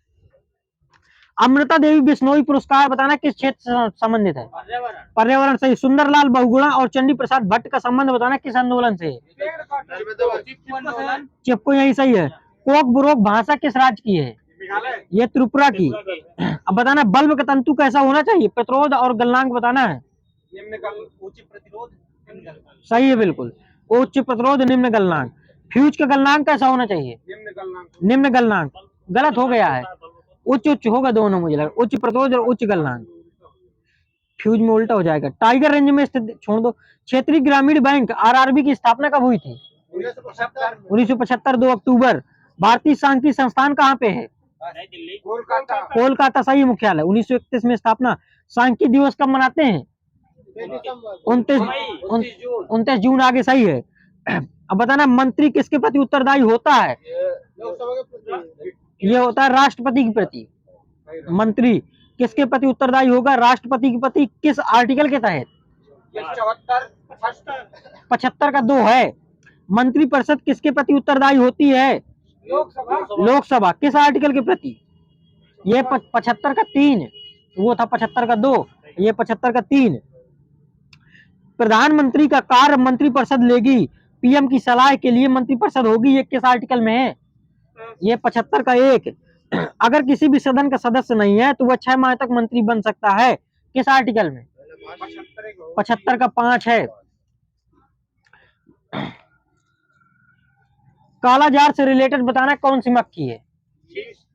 अमृता देवी बिश्नोई पुरस्कार बताना किस क्षेत्र से संबंधित है? पर्यावरण से। सुंदरलाल बहुगुणा और चंडी प्रसाद भट्ट का संबंध बताना किस आंदोलन से? चिपको, यही सही है। कोक बुरोक भाषा किस राज्य की है? ये त्रिपुरा की। अब बताना बल्ब का तंतु कैसा होना चाहिए? प्रतिरोध और गलनांक बताना है। उच्च प्रतिरोध। सही है, बिल्कुल। उच्च प्रतिरोध निम्न गलनांक। फ्यूज का गलनांक कैसा होना चाहिए? निम्न गलनांक। गलत हो गया है, उच्च उच्च होगा दोनों, मुझे लगा उच्च प्रतिरोध और उच्च गलनांक। फ्यूज में उल्टा हो जाएगा। टाइगर रेंज में स्थित, छोड़ दो। क्षेत्रीय ग्रामीण बैंक आरआरबी की स्थापना कब हुई थी? 1975 2 अक्टूबर। भारतीय सांख्यिकी संस्थान कहाँ पे है? नई दिल्ली। कोलकाता सही मुख्यालय। 1931 में स्थापना। सांख्यिकी दिवस कब मनाते हैं? 29 जून। आगे सही है। अब बताना मंत्री किसके प्रति उत्तरदायी होता है? ये होता है राष्ट्रपति के प्रति। मंत्री किसके प्रति उत्तरदायी होगा? राष्ट्रपति के प्रति। किस आर्टिकल के तहत? 75 का 2 है। मंत्री परिषद किसके प्रति उत्तरदायी होती है? लोकसभा। किस आर्टिकल के प्रति? ये 75 का 3, वो था 75 का 2, ये 75 का 3। प्रधानमंत्री का कार्य मंत्री परिषद लेगी। पीएम की सलाह के लिए मंत्री परिषद होगी। ये किस आर्टिकल में है? ये 75 का 1। अगर किसी भी सदन का सदस्य नहीं है तो वह 6 माह तक मंत्री बन सकता है। किस आर्टिकल में? 75 का 5 है। कालाजार से रिलेटेड बताना कौन सी मक्खी है?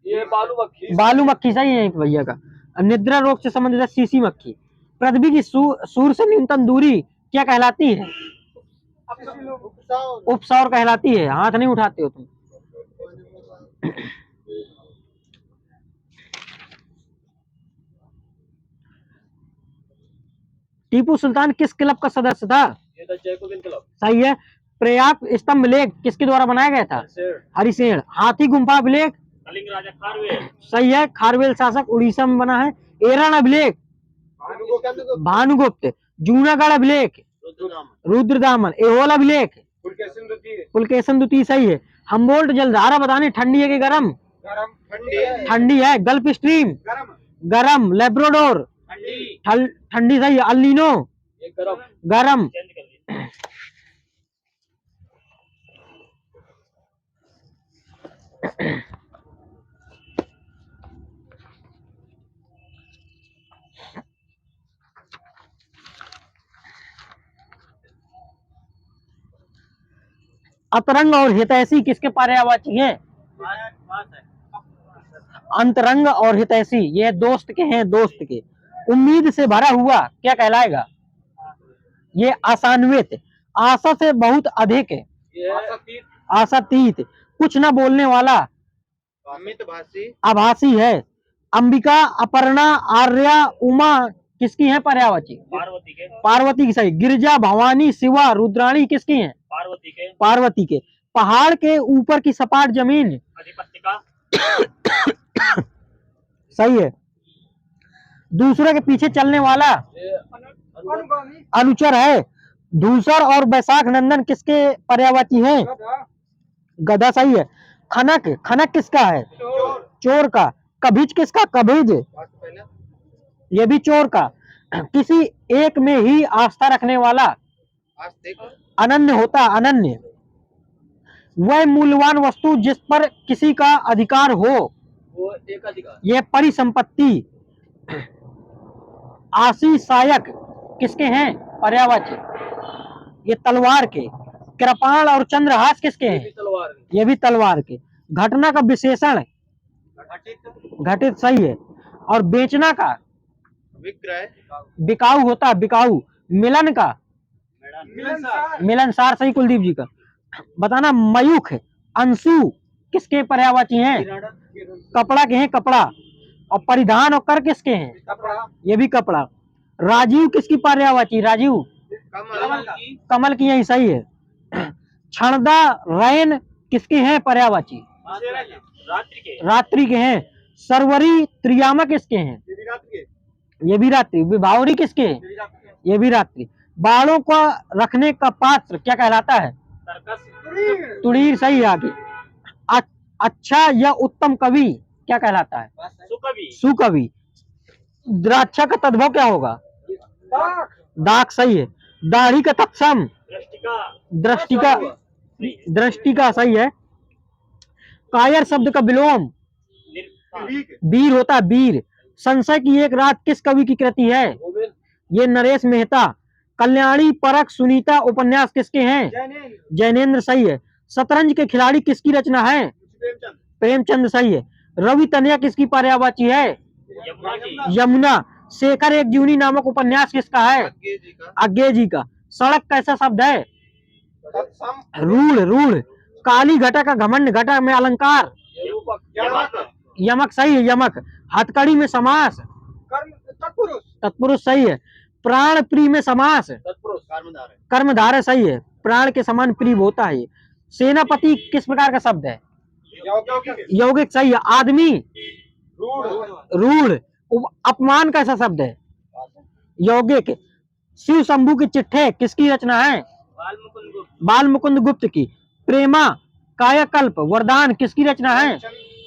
ये बालू मक्खी सही है भैया का। निद्रा रोग से संबंधित है सीसी मक्खी। पृथ्वी की सूर्य से न्यूनतम दूरी क्या कहलाती है? उपसौर कहलाती है। हाथ नहीं उठाते हो तुम। टीपू सुल्तान किस क्लब का सदस्य था? सही है। प्रयाग स्तंभ लेख किसके द्वारा बनाया गया था? हरिसेन। हाथी गुम्फा अभिलेख कलिंग राजा खारवेल। सही है। खारवेल शासक उड़ीसा में बना है। एरन अभिलेख भानुगुप्त। जूनागढ़ अभिलेख रुद्रदामन रुद्रदामन। एहोल अभिलेख, पुलकेशिन द्वितीय। पुलकेशन द्वितीय सही है। हम्बोल्ट जलधारा बताने ठंडी है कि गरम? गरम। ठंडी ठंडी है। गल्फ स्ट्रीम गरम। गरम। लेब्राडोर ठंडी। ठंडी सही है। अल्नीनो ये गरम। गरम। चेंज कर दी। अतरंग और हितैषी किसके पर्यायवाची हैं? अंतरंग और हितैषी ये दोस्त के हैं, दोस्त के। उम्मीद से भरा हुआ क्या कहलाएगा? ये आशान्वित। आशा से बहुत अधिक, आशातीत। कुछ न बोलने वाला, अमित भाषी आभासी है। अंबिका, अपर्णा, आर्या, उमा किसकी है पर्यायवाची? पार्वती के। पार्वती की सही। गिरिजा, भवानी, शिवा, रुद्राणी किसकी हैं? पार्वती के। पार्वती के। पहाड़ के ऊपर की सपाट जमीन अधिपत्तिका। सही है। दूसरे के पीछे चलने वाला अनुचर है। धूसर और बैसाख नंदन किसके पर्यायवाची हैं? गधा सही है। खनक, खनक किसका है? चोर का। कभिज किसका? कभिज पहले ये भी चोर का। किसी एक में ही आस्था रखने वाला आज देख अनन्य होता, अनन्य। वह मूल्यवान वस्तु जिस पर किसी का अधिकार हो, वो एक अधिकार। यह परिसंपत्ति। आशी, सायक किसके हैं पर्यायवाची? ये तलवार के। कृपाण और चंद्रहास किसके हैं? तलवार। ये भी तलवार के। घटना का विशेषण घटित सही है। और बेचना का विक्रय बिकाऊ होता, बिकाऊ। मिलन का मिलनसार सही कुलदीप जी का। बताना मयूख, अंशु किसके पर्यायवाची हैं? कपड़ा के हैं, कपड़ा। और परिधान और कर किसके हैं? कपड़ा। ये भी कपड़ा। राजीव किसकी पर्यायवाची? राजीव कमल कमल की यही सही है। क्षणदा, रैन किसके हैं पर्यायवाची? रात्रि के। रात्रि के हैं। सरवरी, त्रियामक किसके हैं? ये भी रात्रि। विभावरी किसके हैं? ये भी रात्रि। बालों का रखने का पात्र क्या कहलाता है? सर्कस। तुड़ीर सही है। आगे अच्छा या उत्तम कवि क्या कहलाता है? सुकवि। सुकवि। द्राक्षा का तद्भव क्या होगा? दाग सही है। दाढ़ी का तत्सम दृष्टिका। दृष्टिका, दृष्टिका सही है। कायर शब्द का विलोम वीर होता है, वीर। संशय की एक रात किस कवि की कृति है? ये नरेश मेहता। कल्याणी, परख, सुनीता उपन्यास किसके हैं? जैनेन्द्र सही है। शतरंज के खिलाड़ी किसकी रचना है? प्रेमचंद सही है। रवि तनया किसकी पर्यायवाची है? यमुना की। यमुना। शेखर एक जीवनी नामक उपन्यास किसका है? अज्ञे जी का अज्ञे जी का। सड़क कैसा शब्द है? रूढ़, रूढ़। काली घटा का घमंड, घटा में अलंकार यमक सही है, यमक। हथकड़ी में समास तत्पुरुष सही है। प्राण प्रिय में समास कर्मधारय कर्मधारय सही है। प्राण के समान प्रिय होता है ये। सेनापति किस प्रकार का शब्द है? यौगिक सही है। आदमी रूढ़। अपमान कैसा शब्द है? यौगिक। शिव शंभू की चिट्ठे किसकी रचना है? बाल मुकुंद गुप्त की। प्रेमा, कायाकल्प, वरदान किसकी रचना है?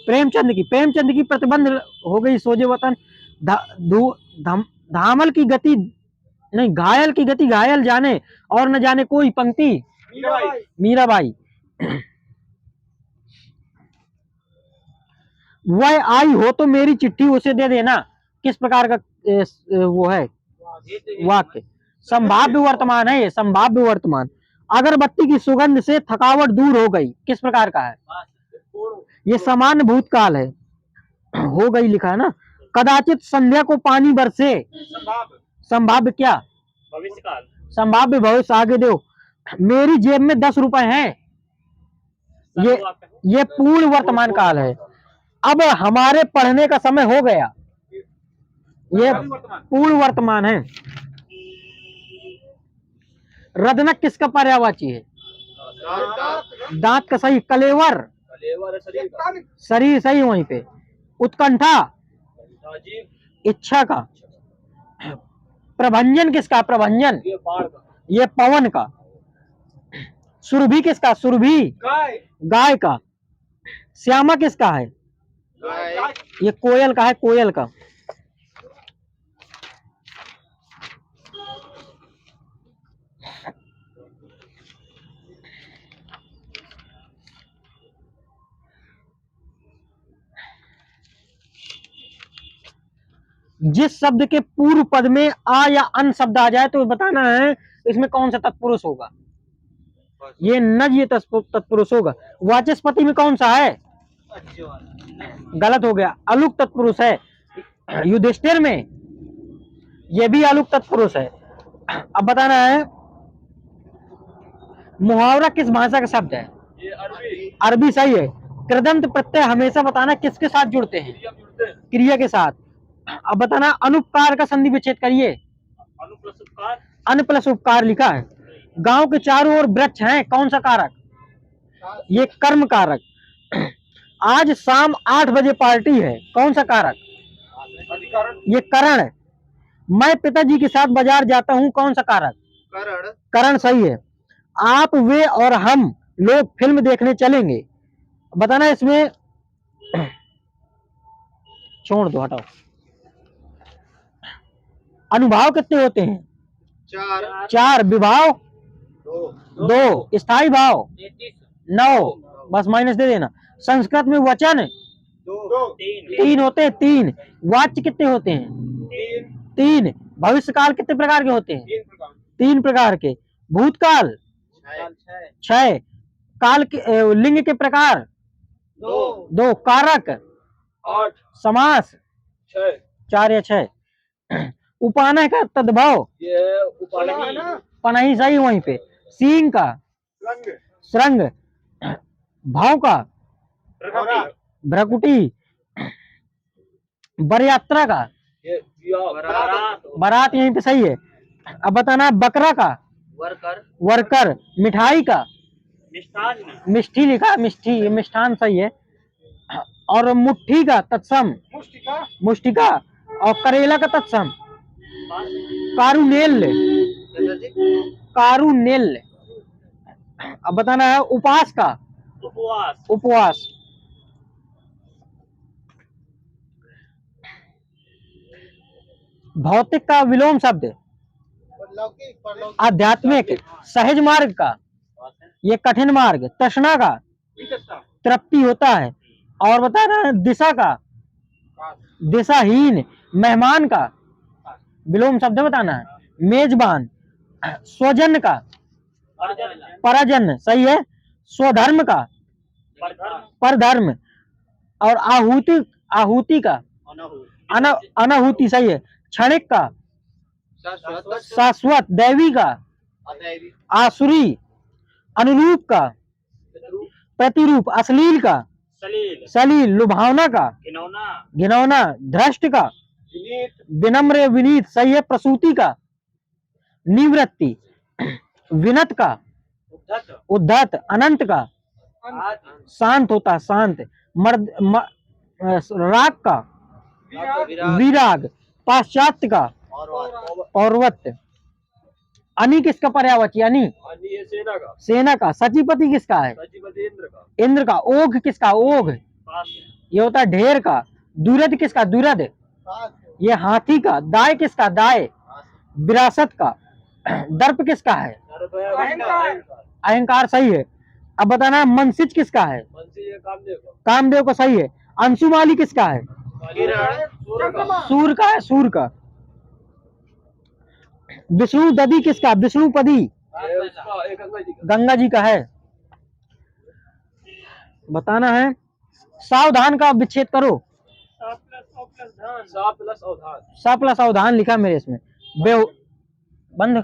प्रेमचंद की। प्रेमचंद की प्रतिबंध हो गई सोजे वतन। धामल की गति नहीं, घायल की गति घायल जाने और न जाने कोई पंक्ति मीराबाई। वह आई हो तो मेरी चिट्ठी उसे दे देना किस प्रकार का वो है वाक्य? संभाव्य वर्तमान है ये, संभाव्य वर्तमान। अगरबत्ती की सुगंध से थकावट दूर हो गई किस प्रकार का है? ये सामान्य भूतकाल है, हो गई लिखा है ना। कदाचित संध्या को पानी बरसे, संभाव्य क्या? भविष्यकाल। संभाव्य भविष्य। आगे दो। मेरी जेब में 10 रुपए हैं, ये पूर्ण वर्तमान काल है। अब हमारे पढ़ने का समय हो गया, ये पूर्ण वर्तमान है। रदनक किसका पर्यायवाची है? दांत का सही। कलेवर शरीर सही वहीं पे। उत्कंठा इच्छा का। प्रभंजन किसका? प्रभंजन ये पवन का। सुरभि किसका? सुरभि गाय गाय का। श्यामा किसका है? गाय ये कोयल का है, कोयल का। जिस शब्द के पूर्व पद में आ या अन शब्द आ जाए तो बताना है इसमें कौन सा तत्पुरुष होगा। ये नज ये तत्पुरुष होगा। वाचस्पति में कौन सा है? अच्छे वाला गलत हो गया, अलुक तत्पुरुष है। युधिष्ठिर में ये भी अलुक तत्पुरुष है। अब बताना है मुहावरा किस भाषा का शब्द है? ये अरबी अरबी सही है। कृदंत प्रत्यय हमेशा बताना किसके साथ जुड़ते हैं? क्रिया जुड़ते हैं। क्रिया के साथ। अब बताना अनुपकार का संधि विच्छेद करिए। अनुप्लसुपकार अन प्लस उपकार लिखा है। गांव के चारों ओर वृक्ष हैं, कौन सा कारक? ये कर्म कारक। आज शाम 8 बजे पार्टी है, कौन सा कारक? अधिकरण ये करण। मैं पिताजी के साथ बाजार जाता हूं, कौन सा कारक? करण करण सही है। आप, वे और हम लोग फिल्म देखने चलेंगे। बताना इसमें छोड़ दो, हटाओ। अनुभाव कितने होते हैं? 4 4। विभाव 2 2। स्थायी भाव 33 9। बस माइनस दे देना। संस्कृत में वचन 2 3 होते हैं। 3। वाच्य कितने होते हैं? 3। भविष्य काल कितने प्रकार के होते हैं? 3 प्रकार के। भूतकाल 6। काल के लिंग के प्रकार 2। कारक 8 समास 6 4 या 6। उपानय का तद्भव ये उपनयी पनाही सही वहीं पे। सींग का रंग श्रृंग। भाव का प्रगति भ्रकुटी। बरयात्रा का ये बारात बारात यहीं पे सही है। अब बताना बकरा का वर्कर वर्कर। मिठाई का मिष्ठान मिष्ठी लिखा, मिष्ठी ये मिष्ठान सही है। और मुट्ठी का तत्सम मुष्टिका मुष्टिका। और करेला का तत्सम कारुनेल कैसा जी कारुनेल। अब बताना है उपास का उपवास उपवास। भौतिक का विलोम शब्द परलौकिक आध्यात्मिक। सहज मार्ग का ये कठिन मार्ग। तृष्णा का तृप्ति होता है। और बताना है दिशा का दिशाहीन। मेहमान का विलोम शब्द बताना है मेजबान। स्वजन का परजन सही है। स्वधर्म का परधर्म। और आहुति का अनाहुति सही है। क्षणिक का शाश्वत शाश्वत। दैवी का अदैवी आसुरी। अनुरूप का प्रतिरूप। अश्लील का सलील सलील। लुभावना का घिनौना घिनौना। धृष्ट का विनीत विनम्र विनीत सही है। प्रसूति का निवृत्ति। विनत का उद्धत उद्धत। अनंत का आदि शांत होता है, शांत। राग का विराग विराग। पाश्चात्य का और पौर्वत्य। अनि किसका पर्यायवाची? अनि अन्य ये सेना का सेना का। सचिपति किसका है? सचिवती इंद्र का इंद्र का। ओघ किसका? ओघ पास ये होता है ढेर का। दुरद किसका? दुरद ये हाथी का। दाय किसका? दाय विरासत का। दर्प किसका है? अहंकार अहंकार सही है। अब बताना मनसिज किसका है? मनसी ये कामदेव का कामदेव का सही है। अंशुमाली किसका है? किरण सूर का है, सूर का। विष्णु दधी किसका? विष्णुपदी ये उसका एक गंगा जी का गंगा जी का है। बताना है सावधान का विच्छेद करो। सा प्लस अवधान सा प्लस अवधान लिखा मेरे इसमें। बंद